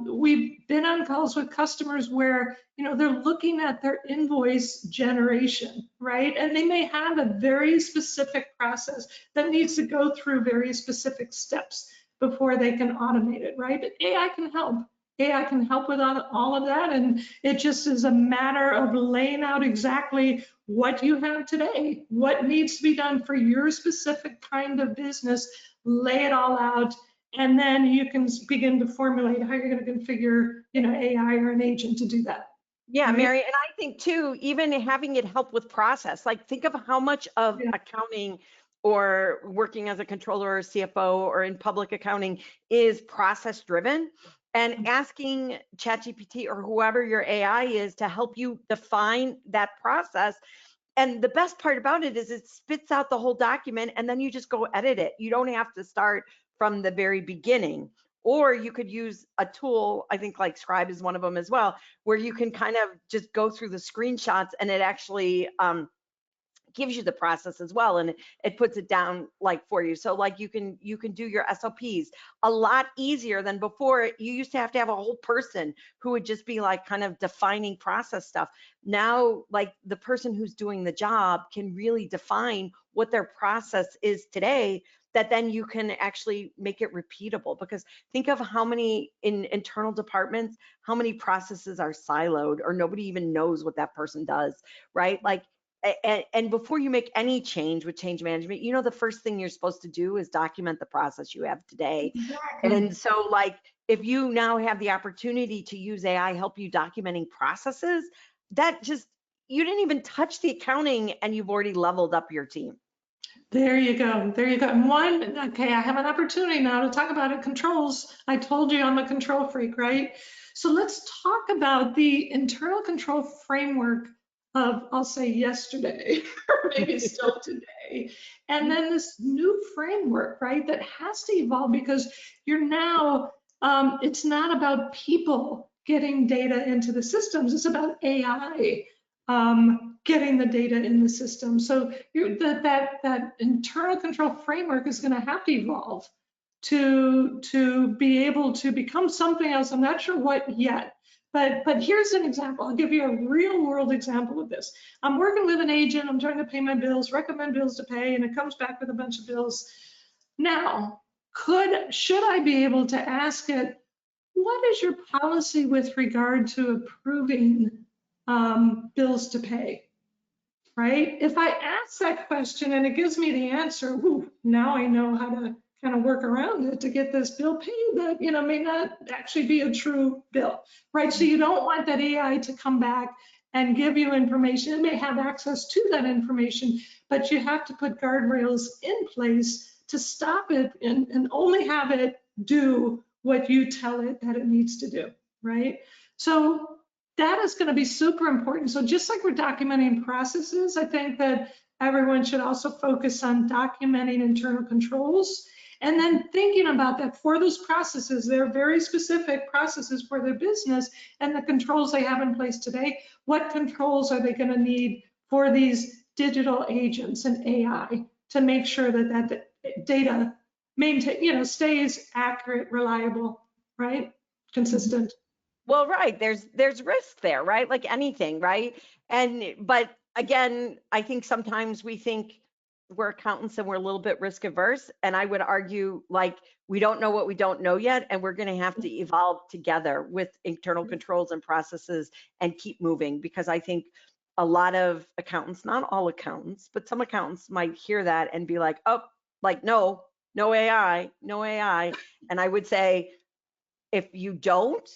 We've been on calls with customers where, they're looking at their invoice generation, right? And they may have a very specific process that needs to go through very specific steps before they can automate it, right? But AI can help. AI can help with all of that, and it just is a matter of laying out exactly what you have today, what needs to be done for your specific kind of business, lay it all out, and then you can begin to formulate how you're going to configure, AI or an agent to do that. Yeah, right? Mary, and I think too, even having it help with process, like think of how much of accounting or working as a controller or CFO or in public accounting is process driven. And asking ChatGPT or whoever your AI is to help you define that process. And the best part about it is it spits out the whole document, and then you just go edit it. You don't have to start from the very beginning. Or you could use a tool, I think like Scribe is one of them as well, where you can kind of just go through the screenshots, and it actually gives you the process as well, and it puts it down like for you. So like you can do your SOPs a lot easier than before. You used to have a whole person who would just be like kind of defining process stuff. Now, like the person who's doing the job can really define what their process is today, that then you can actually make it repeatable. Because think of how many in internal departments, how many processes are siloed or nobody even knows what that person does, right? Like, and before you make any change with change management, the first thing you're supposed to do is document the process you have today. Exactly. And so like, if you now have the opportunity to use AI help you documenting processes, that just, you didn't even touch the accounting and you've already leveled up your team. There you go. There you go. And okay, I have an opportunity now to talk about it. Controls. I told you I'm a control freak, right? So let's talk about the internal control framework of, I'll say yesterday, or maybe still today. And then this new framework, right, that has to evolve because you're now, it's not about people getting data into the systems, it's about AI. Getting the data in the system. So that internal control framework is going to have to evolve to be able to become something else. I'm not sure what yet, but here's an example. I'll give you a real world example of this. I'm working with an agent. I'm trying to pay my bills, recommend bills to pay, and it comes back with a bunch of bills. Now, should I be able to ask it, what is your policy with regard to approving bills to pay? Right? If I ask that question and it gives me the answer, whew, now I know how to kind of work around it to get this bill paid that, may not actually be a true bill, right? So you don't want that AI to come back and give you information. It may have access to that information, but you have to put guardrails in place to stop it and only have it do what you tell it that it needs to do, right? So that is going to be super important. So just like we're documenting processes, I think that everyone should also focus on documenting internal controls and then thinking about that for those processes. They're very specific processes for their business and the controls they have in place today. What controls are they going to need for these digital agents and AI to make sure that that data stays accurate, reliable, right? Consistent. Well, right, there's risk there, right? Like anything, right? But again, I think sometimes we think we're accountants and we're a little bit risk averse. And I would argue like we don't know what we don't know yet, and we're going to have to evolve together with internal controls and processes and keep moving, because I think a lot of accountants, not all accountants, but some accountants might hear that and be like, oh, like no AI, no AI. And I would say, if you don't,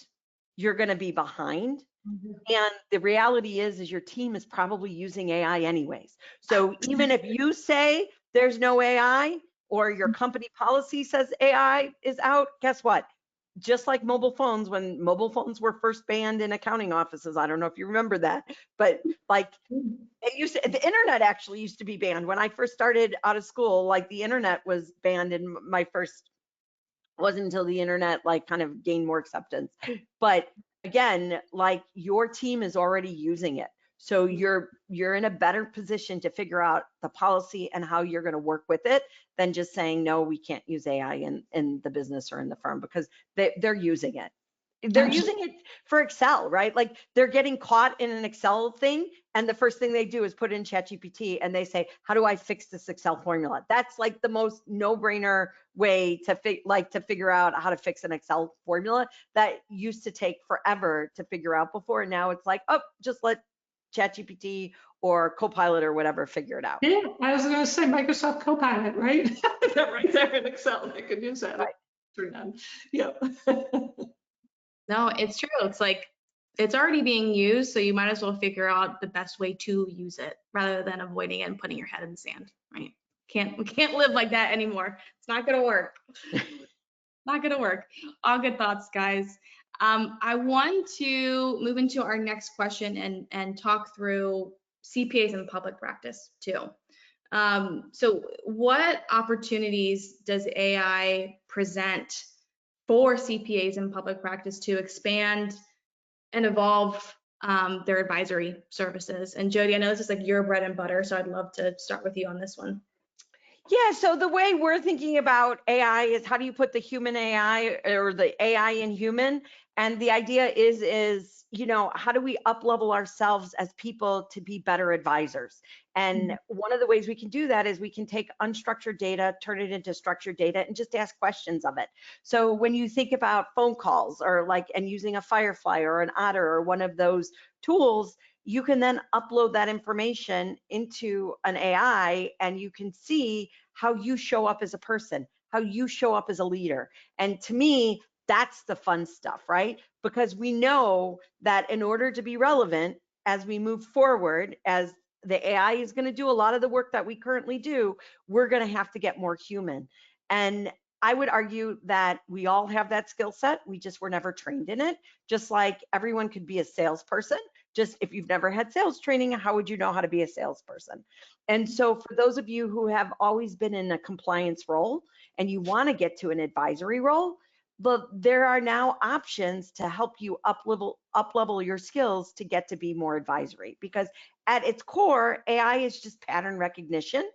you're going to be behind. And the reality is your team is probably using AI anyways. So even if you say there's no AI or your company policy says AI is out, guess what? Just like mobile phones, when mobile phones were first banned in accounting offices, I don't know if you remember that, but like the internet actually used to be banned. When I first started out of school, like the internet was banned in my first, wasn't until the internet like kind of gained more acceptance. But again, like your team is already using it. So you're in a better position to figure out the policy and how you're going to work with it than just saying, no, we can't use AI in the business or in the firm, because they're using it. They're using it for Excel, right? Like they're getting caught in an Excel thing, and the first thing they do is put in ChatGPT and they say, how do I fix this Excel formula? That's like the most no-brainer way to figure out how to fix an Excel formula that used to take forever to figure out before. And now it's like, oh, just let ChatGPT or Copilot or whatever figure it out. Yeah, I was going to say Microsoft Copilot, right? That right there in Excel, they could use that. Right. Yeah. No, it's true. It's like it's already being used, so you might as well figure out the best way to use it rather than avoiding it and putting your head in the sand, right? We can't live like that anymore. It's not gonna work. Not gonna work. All good thoughts, guys. I want to move into our next question and talk through CPAs in public practice too. So what opportunities does AI present for CPAs in public practice to expand and evolve their advisory services? And Jody, I know this is like your bread and butter, so I'd love to start with you on this one. Yeah, so the way we're thinking about AI is, how do you put the human AI or the AI in human? And the idea is, how do we up-level ourselves as people to be better advisors? And one of the ways we can do that is we can take unstructured data, turn it into structured data, and just ask questions of it. So when you think about phone calls or and using a Firefly or an Otter or one of those tools, you can then upload that information into an AI, and you can see how you show up as a person, how you show up as a leader. And to me, That's the fun stuff, right? Because we know that in order to be relevant as we move forward, as the AI is going to do a lot of the work that we currently do, we're going to have to get more human. And I would argue that we all have that skill set. We just were never trained in it. Just like everyone could be a salesperson. Just if you've never had sales training, how would you know how to be a salesperson? And so for those of you who have always been in a compliance role and you want to get to an advisory role, but there are now options to help you up level your skills to get to be more advisory, because at its core, AI is just pattern recognition.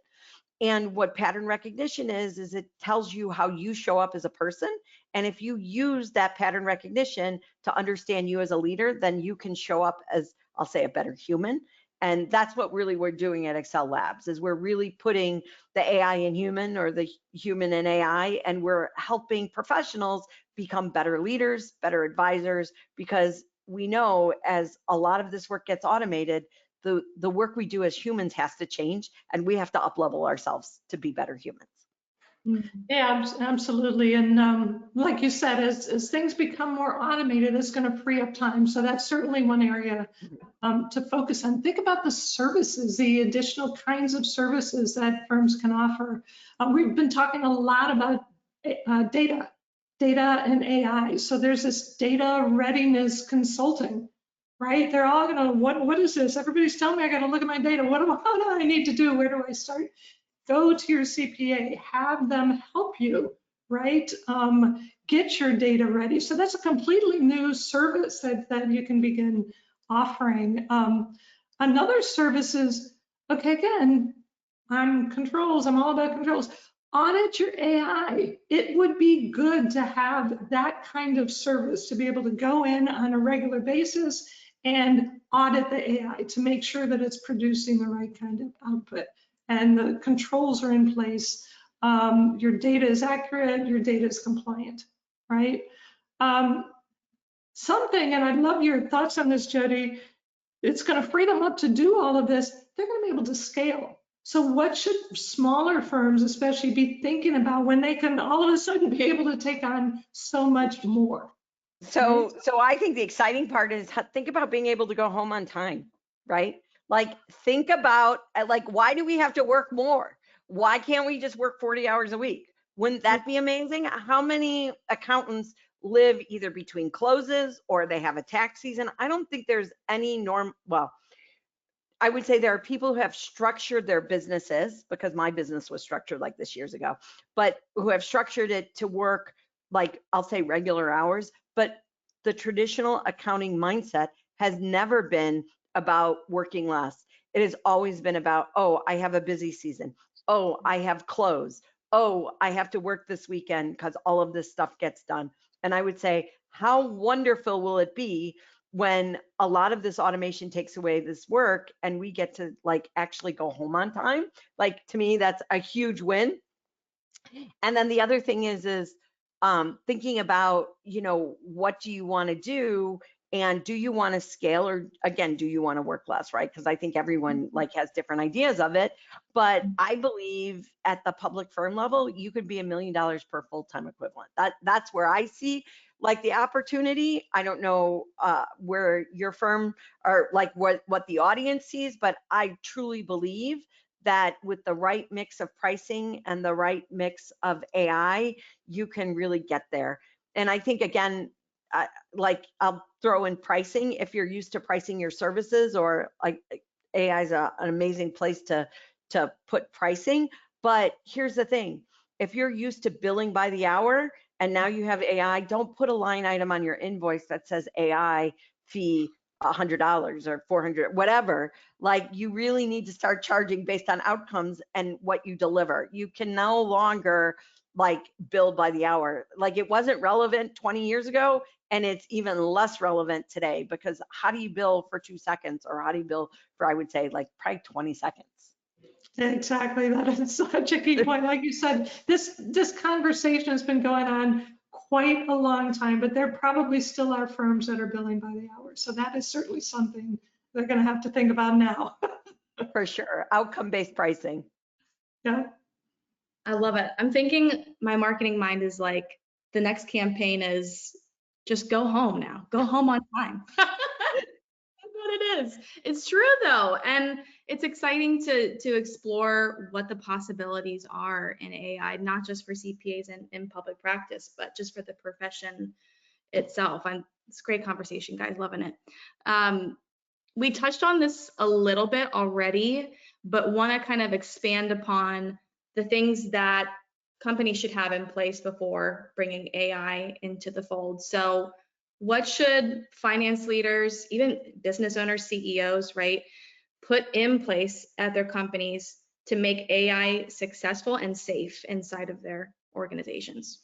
And what pattern recognition is it tells you how you show up as a person. And if you use that pattern recognition to understand you as a leader, then you can show up as, I'll say, a better human. And that's what really we're doing at Excel Labs, is we're really putting the AI in human, or the human in AI, and we're helping professionals become better leaders, better advisors, because we know as a lot of this work gets automated, the work we do as humans has to change, and we have to up-level ourselves to be better humans. Yeah, absolutely. And like you said, as things become more automated, it's going to free up time. So that's certainly one area to focus on. Think about the services, the additional kinds of services that firms can offer. We've been talking a lot about data and AI. So there's this data readiness consulting, right? They're all going to, what is this? Everybody's telling me I got to look at my data. What do I need to do? Where do I start? Go to your CPA, have them help you, right? Get your data ready. So that's a completely new service that you can begin offering. Another service is, okay, again, I'm all about controls. Audit your AI. It would be good to have that kind of service, to be able to go in on a regular basis and audit the AI to make sure that it's producing the right kind of output and the controls are in place. Your data is accurate, your data is compliant, right? Something, and I'd love your thoughts on this, Jody, it's going to free them up to do all of this. They're going to be able to scale. So what should smaller firms especially be thinking about when they can all of a sudden be able to take on so much more? So I think the exciting part is, think about being able to go home on time, right? Like, think about, like, why do we have to work more? Why can't we just work 40 hours a week? Wouldn't that be amazing? How many accountants live either between closes or they have a tax season? I don't think there's any norm. Well, I would say there are people who have structured their businesses, because my business was structured like this years ago, but who have structured it to work, like, I'll say regular hours. But the traditional accounting mindset has never been about working less. It has always been about, oh, I have a busy season. Oh, I have close. Oh, I have to work this weekend because all of this stuff gets done. And I would say, how wonderful will it be when a lot of this automation takes away this work and we get to, like, actually go home on time? Like, to me, that's a huge win. And then the other thing is thinking about, what do you want to do? And do you want to scale, or again, do you want to work less, right? Because I think everyone has different ideas of it. But I believe at the public firm level, you could be $1 million per full-time equivalent. That's where I see the opportunity. I don't know where your firm, or what the audience sees, but I truly believe that with the right mix of pricing and the right mix of AI, you can really get there. And I think, again, I'll throw in pricing. If you're used to pricing your services, or AI is an amazing place to put pricing. But here's the thing: if you're used to billing by the hour and now you have AI, don't put a line item on your invoice that says AI fee $100 or $400, whatever. You really need to start charging based on outcomes and what you deliver. You can no longer bill by the hour. It wasn't relevant 20 years ago, and it's even less relevant today, because how do you bill for 2 seconds, or how do you bill for, I would say, probably 20 seconds? Exactly, that is such a key point. Like you said, this conversation has been going on quite a long time, but there probably still are firms that are billing by the hour. So that is certainly something they're going to have to think about now. For sure, outcome-based pricing. Yeah. I love it. I'm thinking, my marketing mind is the next campaign is just go home now, go home on time. That's what it is. It's true though. And it's exciting to explore what the possibilities are in AI, not just for CPAs and in public practice, but just for the profession itself. And it's a great conversation, guys, loving it. We touched on this a little bit already, but want to kind of expand upon the things that companies should have in place before bringing AI into the fold. So what should finance leaders, even business owners, CEOs, right, put in place at their companies to make AI successful and safe inside of their organizations?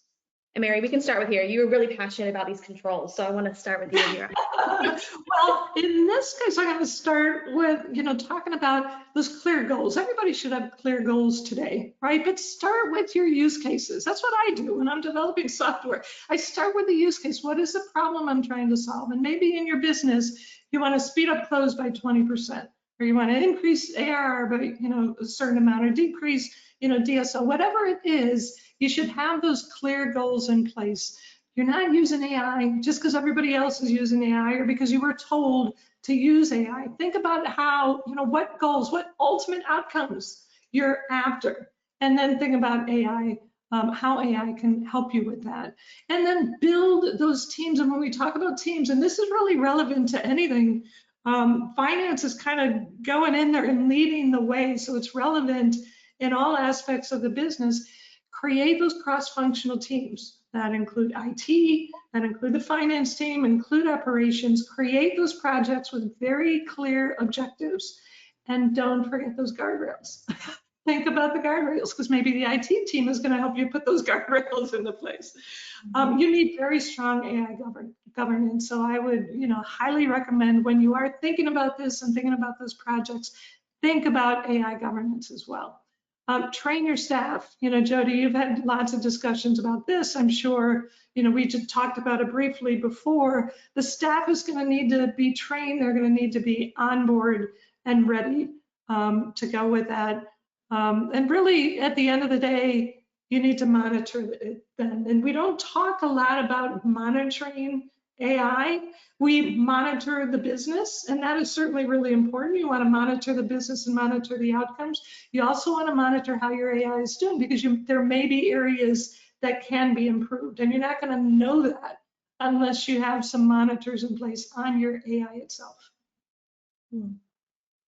And Mary, we can start with here. You were really passionate about these controls, so I want to start with you here. Well, in this case, I'm going to start with, talking about those clear goals. Everybody should have clear goals today, right? But start with your use cases. That's what I do when I'm developing software. I start with the use case. What is the problem I'm trying to solve? And maybe in your business, you want to speed up close by 20%, or you want to increase ARR by, a certain amount, or decrease, DSO, whatever it is. You should have those clear goals in place. You're not using AI just because everybody else is using AI or because you were told to use AI. Think about how, what goals, what ultimate outcomes you're after. And then think about AI, how AI can help you with that. And then build those teams. And when we talk about teams, and this is really relevant to anything, finance is kind of going in there and leading the way. So it's relevant in all aspects of the business. Create those cross-functional teams that include IT, that include the finance team, include operations. Create those projects with very clear objectives, and don't forget those guardrails. Think about the guardrails, because maybe the IT team is going to help you put those guardrails into place. You need very strong AI governance. So I would, highly recommend, when you are thinking about this and thinking about those projects, think about AI governance as well. Train your staff. Jody, you've had lots of discussions about this. I'm sure, we just talked about it briefly before. The staff is going to need to be trained. They're going to need to be on board and ready to go with that. And really, at the end of the day, you need to monitor it then. And we don't talk a lot about monitoring AI. We monitor the business, and that is certainly really important. You want to monitor the business and monitor the outcomes. You also want to monitor how your AI is doing, because there may be areas that can be improved, and you're not going to know that unless you have some monitors in place on your AI itself.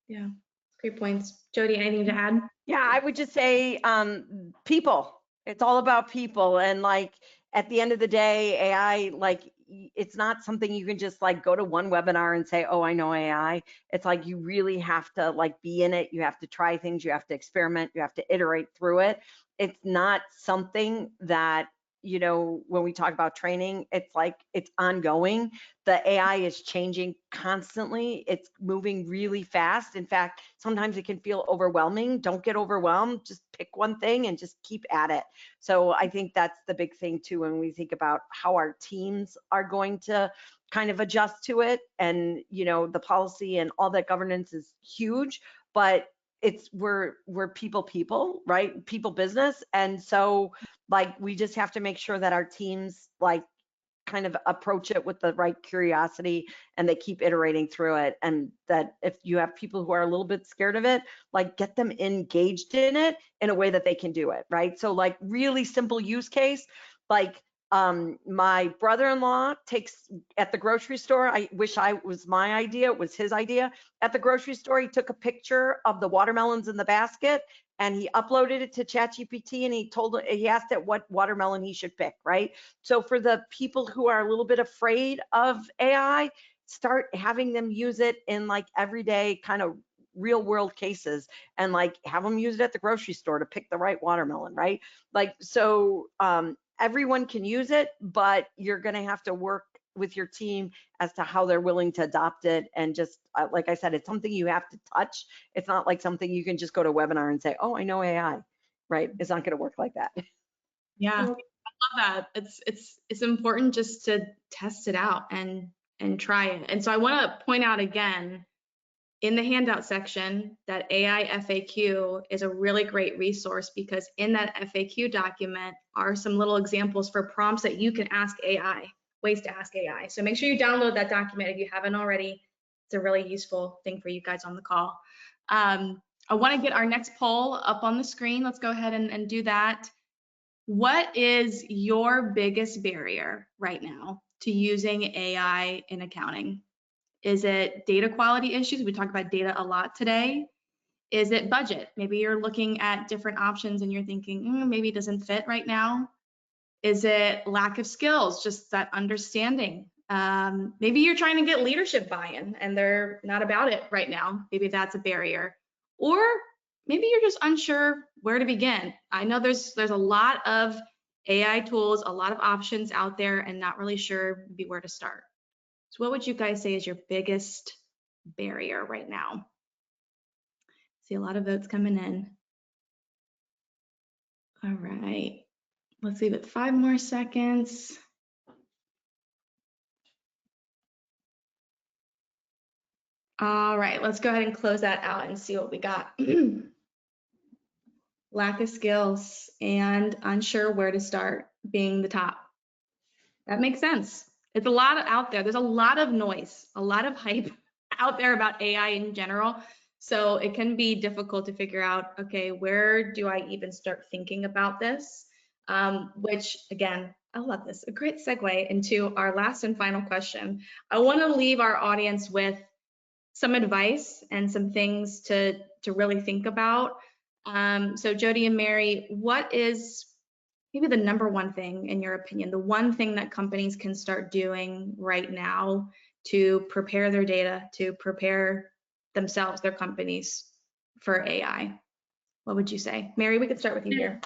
Yeah, great points. Jody, anything to add? Yeah, I would just say people. It's all about people. And at the end of the day, AI, it's not something you can just go to one webinar and say, oh, I know AI. It's you really have to be in it. You have to try things. You have to experiment. You have to iterate through it. It's not something that, when we talk about training, it's ongoing. The AI is changing constantly. It's moving really fast. In fact, sometimes it can feel overwhelming. Don't get overwhelmed. Just pick one thing and just keep at it. So I think that's the big thing too, when we think about how our teams are going to kind of adjust to it. And, the policy and all that governance is huge, but we're people, right? People business. And so we just have to make sure that our teams kind of approach it with the right curiosity, and they keep iterating through it. And that if you have people who are a little bit scared of it, get them engaged in it in a way that they can do it, right? So really simple use case, my brother-in-law takes at the grocery store. I wish I was my idea. It was his idea. At the grocery store, he took a picture of the watermelons in the basket and he uploaded it to ChatGPT, and he asked it what watermelon he should pick, right? So for the people who are a little bit afraid of AI, start having them use it in everyday kind of real world cases, and have them use it at the grocery store to pick the right watermelon, right? Everyone can use it, but you're going to have to work with your team as to how they're willing to adopt it. And just like I said, it's something you have to touch. It's not something you can just go to a webinar and say, oh, I know AI, right? It's not going to work like that. Yeah, I love that. It's important just to test it out and try it. And so I want to point out again, in the handout section, that AI FAQ is a really great resource, because in that FAQ document are some little examples for prompts that you can ask AI, ways to ask AI. So make sure you download that document if you haven't already. It's a really useful thing for you guys on the call. I want to get our next poll up on the screen. Let's go ahead and do that. What is your biggest barrier right now to using AI in accounting? Is it data quality issues? We talked about data a lot today. Is it budget? Maybe you're looking at different options and you're thinking, maybe it doesn't fit right now. Is it lack of skills, just that understanding? Maybe you're trying to get leadership buy-in and they're not about it right now. Maybe that's a barrier. Or maybe you're just unsure where to begin. I know there's a lot of AI tools, a lot of options out there, and not really sure maybe where to start. So what would you guys say is your biggest barrier right now? See a lot of votes coming in. All right, let's leave it 5 more seconds. All right, let's go ahead and close that out and see what we got. Lack of skills and unsure where to start being the top. That makes sense. It's a lot out there. There's a lot of noise, a lot of hype out there about AI in general. So it can be difficult to figure out, okay, where do I even start thinking about this? Which, again, I love this. A great segue into our last and final question. I want to leave our audience with some advice and some things to really think about. So Jody and Mary, what is maybe the number one thing, in your opinion, the one thing that companies can start doing right now to prepare their data, to prepare themselves, their companies, for AI? What would you say? Mary, we could start with you here.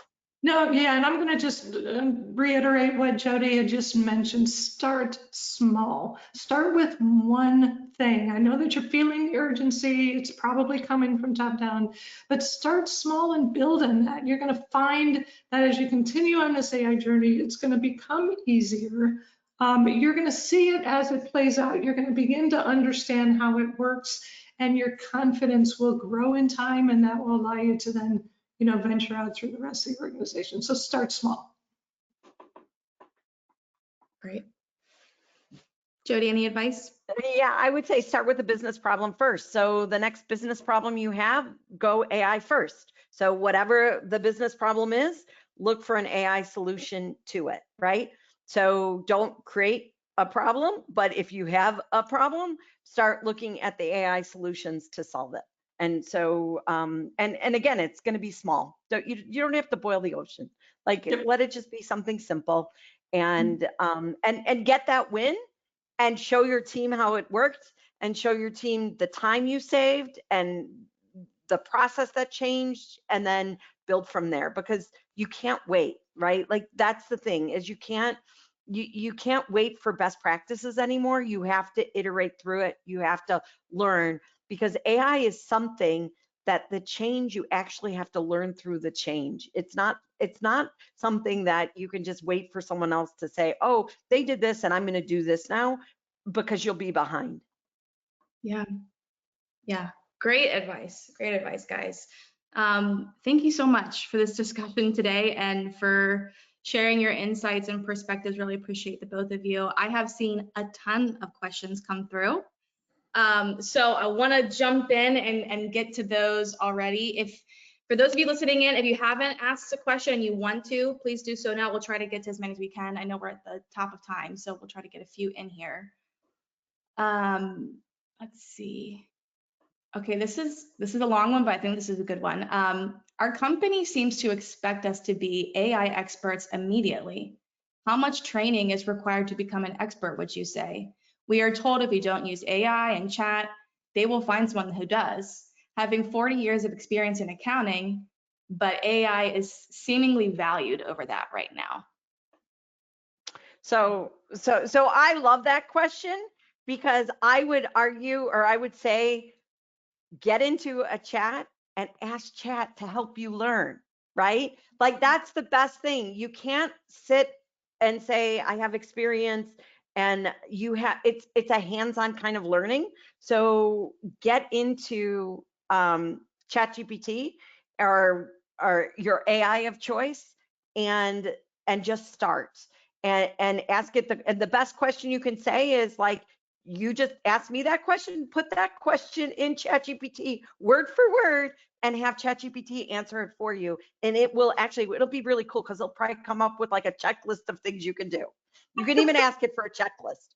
No, yeah, and I'm going to just reiterate what Jody had just mentioned. Start small. Start with one thing. I know that you're feeling the urgency. It's probably coming from top down, but start small and build on that. You're going to find that as you continue on this AI journey, it's going to become easier. You're going to see it as it plays out. You're going to begin to understand how it works, and your confidence will grow in time, and that will allow you to then venture out through the rest of the organization. So start small. Great. Jody, any advice? Yeah, I would say start with the business problem first. So the next business problem you have, go AI first. So whatever the business problem is, look for an AI solution to it, right? So don't create a problem, but if you have a problem, start looking at the AI solutions to solve it. And so, and again, it's going to be small. You don't have to boil the ocean. Like, let it just be something simple, and get that win, and show your team how it worked, and show your team the time you saved and the process that changed, and then build from there, because you can't wait, right? Like, that's the thing, is you can't wait for best practices anymore. You have to iterate through it. You have to learn, because AI is something that the change, you actually have to learn through the change. It's not something that you can just wait for someone else to say, oh, they did this and I'm going to do this now, because you'll be behind. Yeah. Great advice, guys. Thank you so much for this discussion today and for sharing your insights and perspectives. Really appreciate the both of you. I have seen a ton of questions come through. So I want to jump in and get to those already. For those of you listening in, if you haven't asked a question and you want to, please do so now. We'll try to get to as many as we can. I know we're at the top of time, so we'll try to get a few in here. Let's see. Okay, this is a long one, but I think this is a good one. Our company seems to expect us to be AI experts immediately. How much training is required to become an expert, would you say? We are told if we don't use AI and chat, they will find someone who does. Having 40 years of experience in accounting, but AI is seemingly valued over that right now. So I love that question, because I would argue, or I would say, get into a chat and ask chat to help you learn, right? Like, that's the best thing. You can't sit and say, I have experience, and you have it's a hands-on kind of learning. So get into ChatGPT or your AI of choice, and just start and ask it. And the best question you can say is like, you just ask me that question, put that question in ChatGPT word for word, and have ChatGPT answer it for you. And it'll be really cool, because it'll probably come up with like a checklist of things you can do. You can even ask it for a checklist.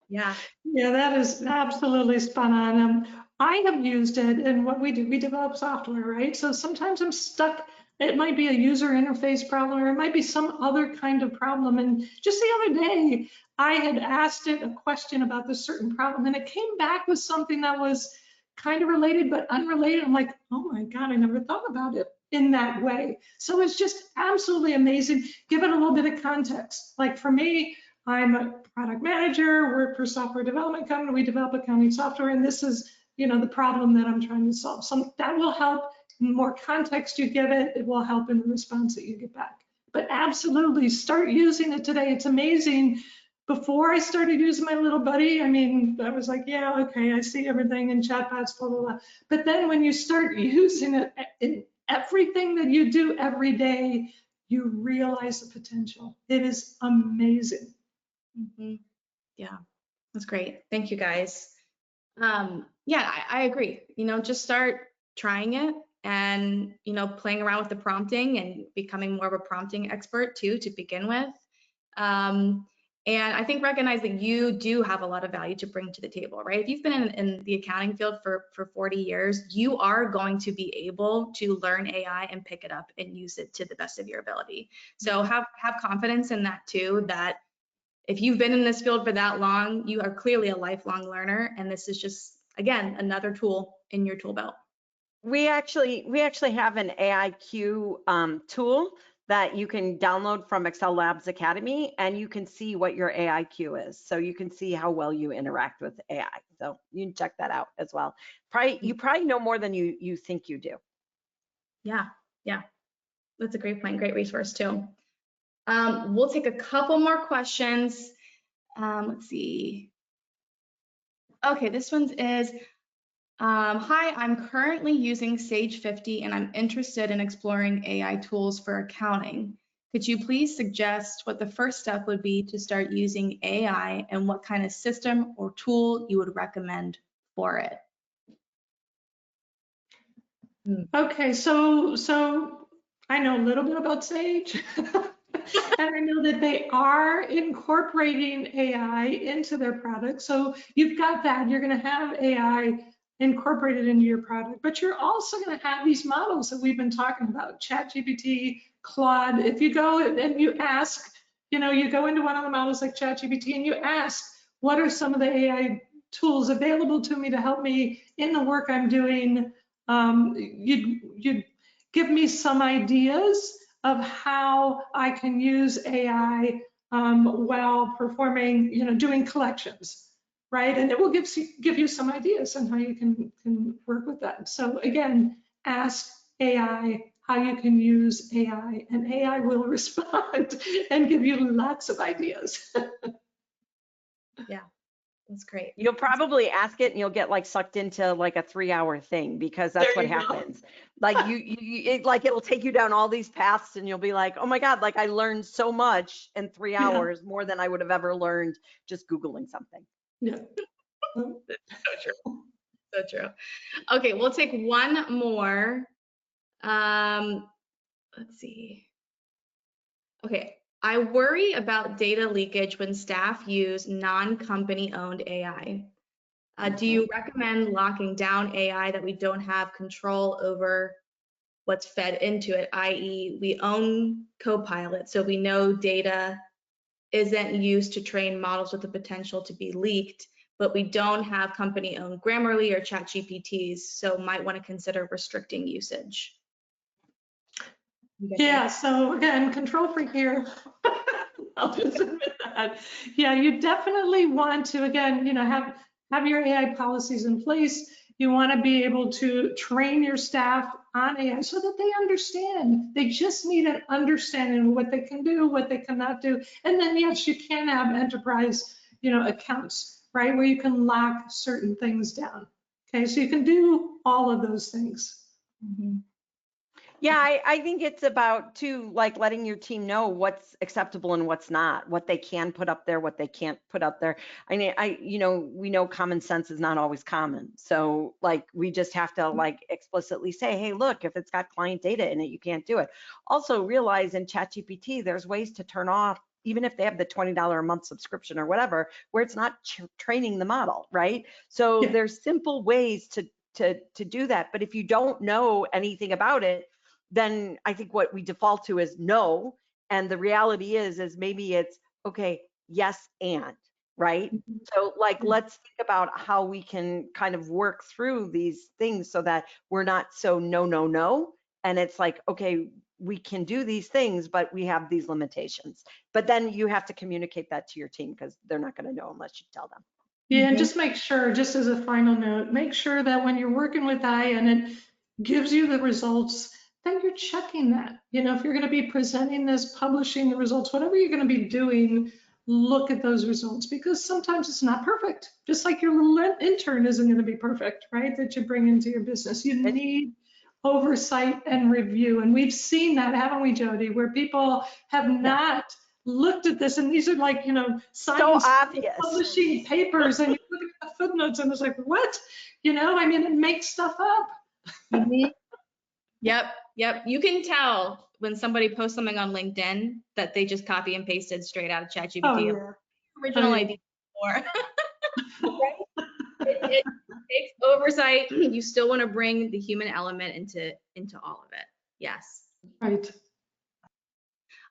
Yeah. Yeah, that is absolutely spot on. I have used it in what we do. We develop software, right? So sometimes I'm stuck. It might be a user interface problem, or it might be some other kind of problem. And just the other day, I had asked it a question about this certain problem, and it came back with something that was kind of related but unrelated. I'm like, oh my God, I never thought about it in that way. So it's just absolutely amazing. Give it a little bit of context. Like for me, I'm a product manager, work for a software development company. We develop accounting software, and this is, the problem that I'm trying to solve. So that will help. The more context you give it, it will help in the response that you get back. But absolutely start using it today. It's amazing. Before I started using my little buddy, I mean, I was like, yeah, okay, I see everything in chatbots, blah, blah, blah. But then when you start using it in everything that you do every day, you realize the potential. It is amazing. Mm-hmm. Yeah, that's great. Thank you, guys. Yeah, I agree. Just start trying it and, playing around with the prompting and becoming more of a prompting expert too, to begin with. And I think recognize that you do have a lot of value to bring to the table, right? If you've been in the accounting field for 40 years, you are going to be able to learn AI and pick it up and use it to the best of your ability. So have confidence in that too, that if you've been in this field for that long, you are clearly a lifelong learner, and this is just, again, another tool in your tool belt. We actually have an AIQ tool that you can download from Excel Labs Academy, and you can see what your AIQ is. So you can see how well you interact with AI. So you can check that out as well. You probably know more than you think you do. Yeah, that's a great point, great resource too. We'll take a couple more questions. Let's see. Okay, this one is, hi, I'm currently using Sage 50 and I'm interested in exploring AI tools for accounting. Could you please suggest what the first step would be to start using AI, and what kind of system or tool you would recommend for it? Okay, so I know a little bit about Sage. And I know that they are incorporating AI into their product. So you've got that. You're going to have AI incorporated into your product, but you're also going to have these models that we've been talking about, ChatGPT, Claude. If you go and you ask, you go into one of the models like ChatGPT and you ask, what are some of the AI tools available to me to help me in the work I'm doing? You'd give me some ideas of how I can use AI while performing, doing collections, right? And it will give you some ideas on how you can work with that. So again, ask AI how you can use AI, and AI will respond and give you lots of ideas. Yeah, that's great. You'll probably ask it and you'll get like sucked into like a 3-hour thing, because that's what happens. Like it'll take you down all these paths and you'll be like, oh my God, like I learned so much in 3 hours, more than I would have ever learned just Googling something. Yeah. So true. So true. Okay, we'll take one more. Let's see. Okay, I worry about data leakage when staff use non-company owned AI. Do you recommend locking down AI that we don't have control over what's fed into it, i.e. we own Copilot, so we know data isn't used to train models with the potential to be leaked, but we don't have company-owned Grammarly or ChatGPTs, so might want to consider restricting usage. Yeah, so again, control freak here. I'll just admit that. Yeah, you definitely want to, again, have your AI policies in place. You want to be able to train your staff on AI so that they understand. They just need an understanding of what they can do, what they cannot do. And then yes, you can have enterprise, accounts, right? Where you can lock certain things down. Okay, so you can do all of those things. Mm-hmm. Yeah, I think it's about too, like letting your team know what's acceptable and what's not, what they can put up there, what they can't put up there. I mean, we know common sense is not always common. So like, we just have to like explicitly say, hey, look, if it's got client data in it, you can't do it. Also realize in ChatGPT, there's ways to turn off, even if they have the $20 a month subscription or whatever, where it's not training the model, right? So there's simple ways to do that. But if you don't know anything about it, then I think what we default to is no. And the reality is maybe it's, okay, yes, and, right? So like, let's think about how we can kind of work through these things so that we're not so no. And it's like, okay, we can do these things, but we have these limitations. But then you have to communicate that to your team because they're not going to know unless you tell them. Yeah, and just make sure, just as a final note, make sure that when you're working with AI and it gives you the results, that you're checking that. If you're going to be presenting this, publishing the results, whatever you're going to be doing, look at those results because sometimes it's not perfect. Just like your little intern isn't going to be perfect, right? That you bring into your business. You need oversight and review. And we've seen that, haven't we, Jody, where people have not looked at this, and these are like, science publishing papers, and you look at the footnotes and it's like, what? I mean, it makes stuff up. Mm-hmm. Yep. You can tell when somebody posts something on LinkedIn that they just copy and pasted straight out of ChatGPT. Oh, yeah. Original idea. Right? It takes oversight. You still want to bring the human element into all of it. Yes. Right.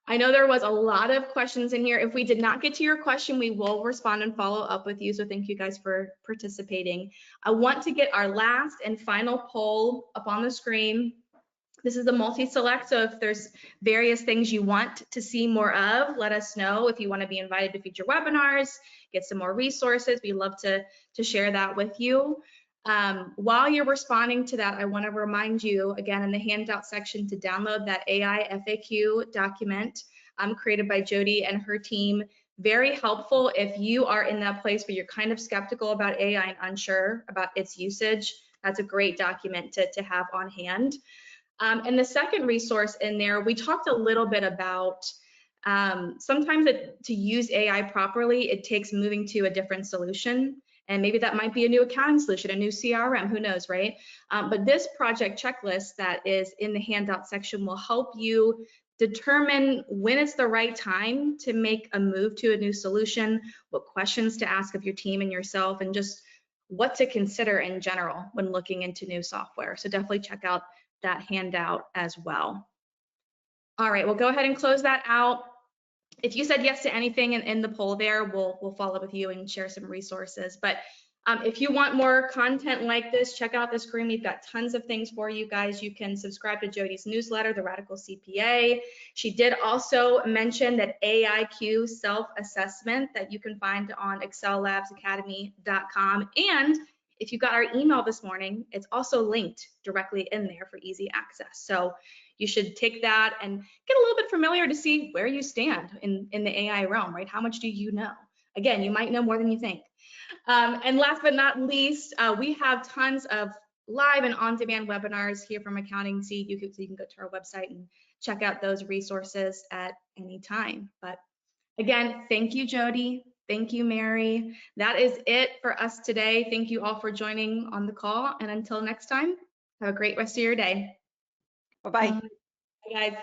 I know there was a lot of questions in here. If we did not get to your question, we will respond and follow up with you. So thank you guys for participating. I want to get our last and final poll up on the screen. This is a multi-select, so if there's various things you want to see more of, let us know. If you want to be invited to future webinars, get some more resources, we'd love to share that with you. While you're responding to that, I want to remind you again in the handout section to download that AI FAQ document created by Jody and her team. Very helpful if you are in that place where you're kind of skeptical about AI and unsure about its usage. That's a great document to have on hand. And the second resource in there, we talked a little bit about sometimes to use AI properly, it takes moving to a different solution. And maybe that might be a new accounting solution, a new CRM, who knows, right? But this project checklist that is in the handout section will help you determine when it's the right time to make a move to a new solution, what questions to ask of your team and yourself, and just what to consider in general when looking into new software. So definitely check out that handout as well. All right, we'll go ahead and close that out. If you said yes to anything in the poll there, we'll follow up with you and share some resources. But if you want more content like this, check out the screen. We've got tons of things for you guys. You can subscribe to Jody's newsletter, The Radical CPA. She did also mention that AIQ self-assessment that you can find on excellabsacademy.com. And if you got our email this morning, it's also linked directly in there for easy access. So you should take that and get a little bit familiar to see where you stand in the AI realm, right? How much do you know? Again, you might know more than you think. And last but not least, we have tons of live and on-demand webinars here from Accounting Seed. So you can go to our website and check out those resources at any time. But again, thank you, Jody. Thank you, Mary. That is it for us today. Thank you all for joining on the call. And until next time, have a great rest of your day. Bye-bye. Bye, guys.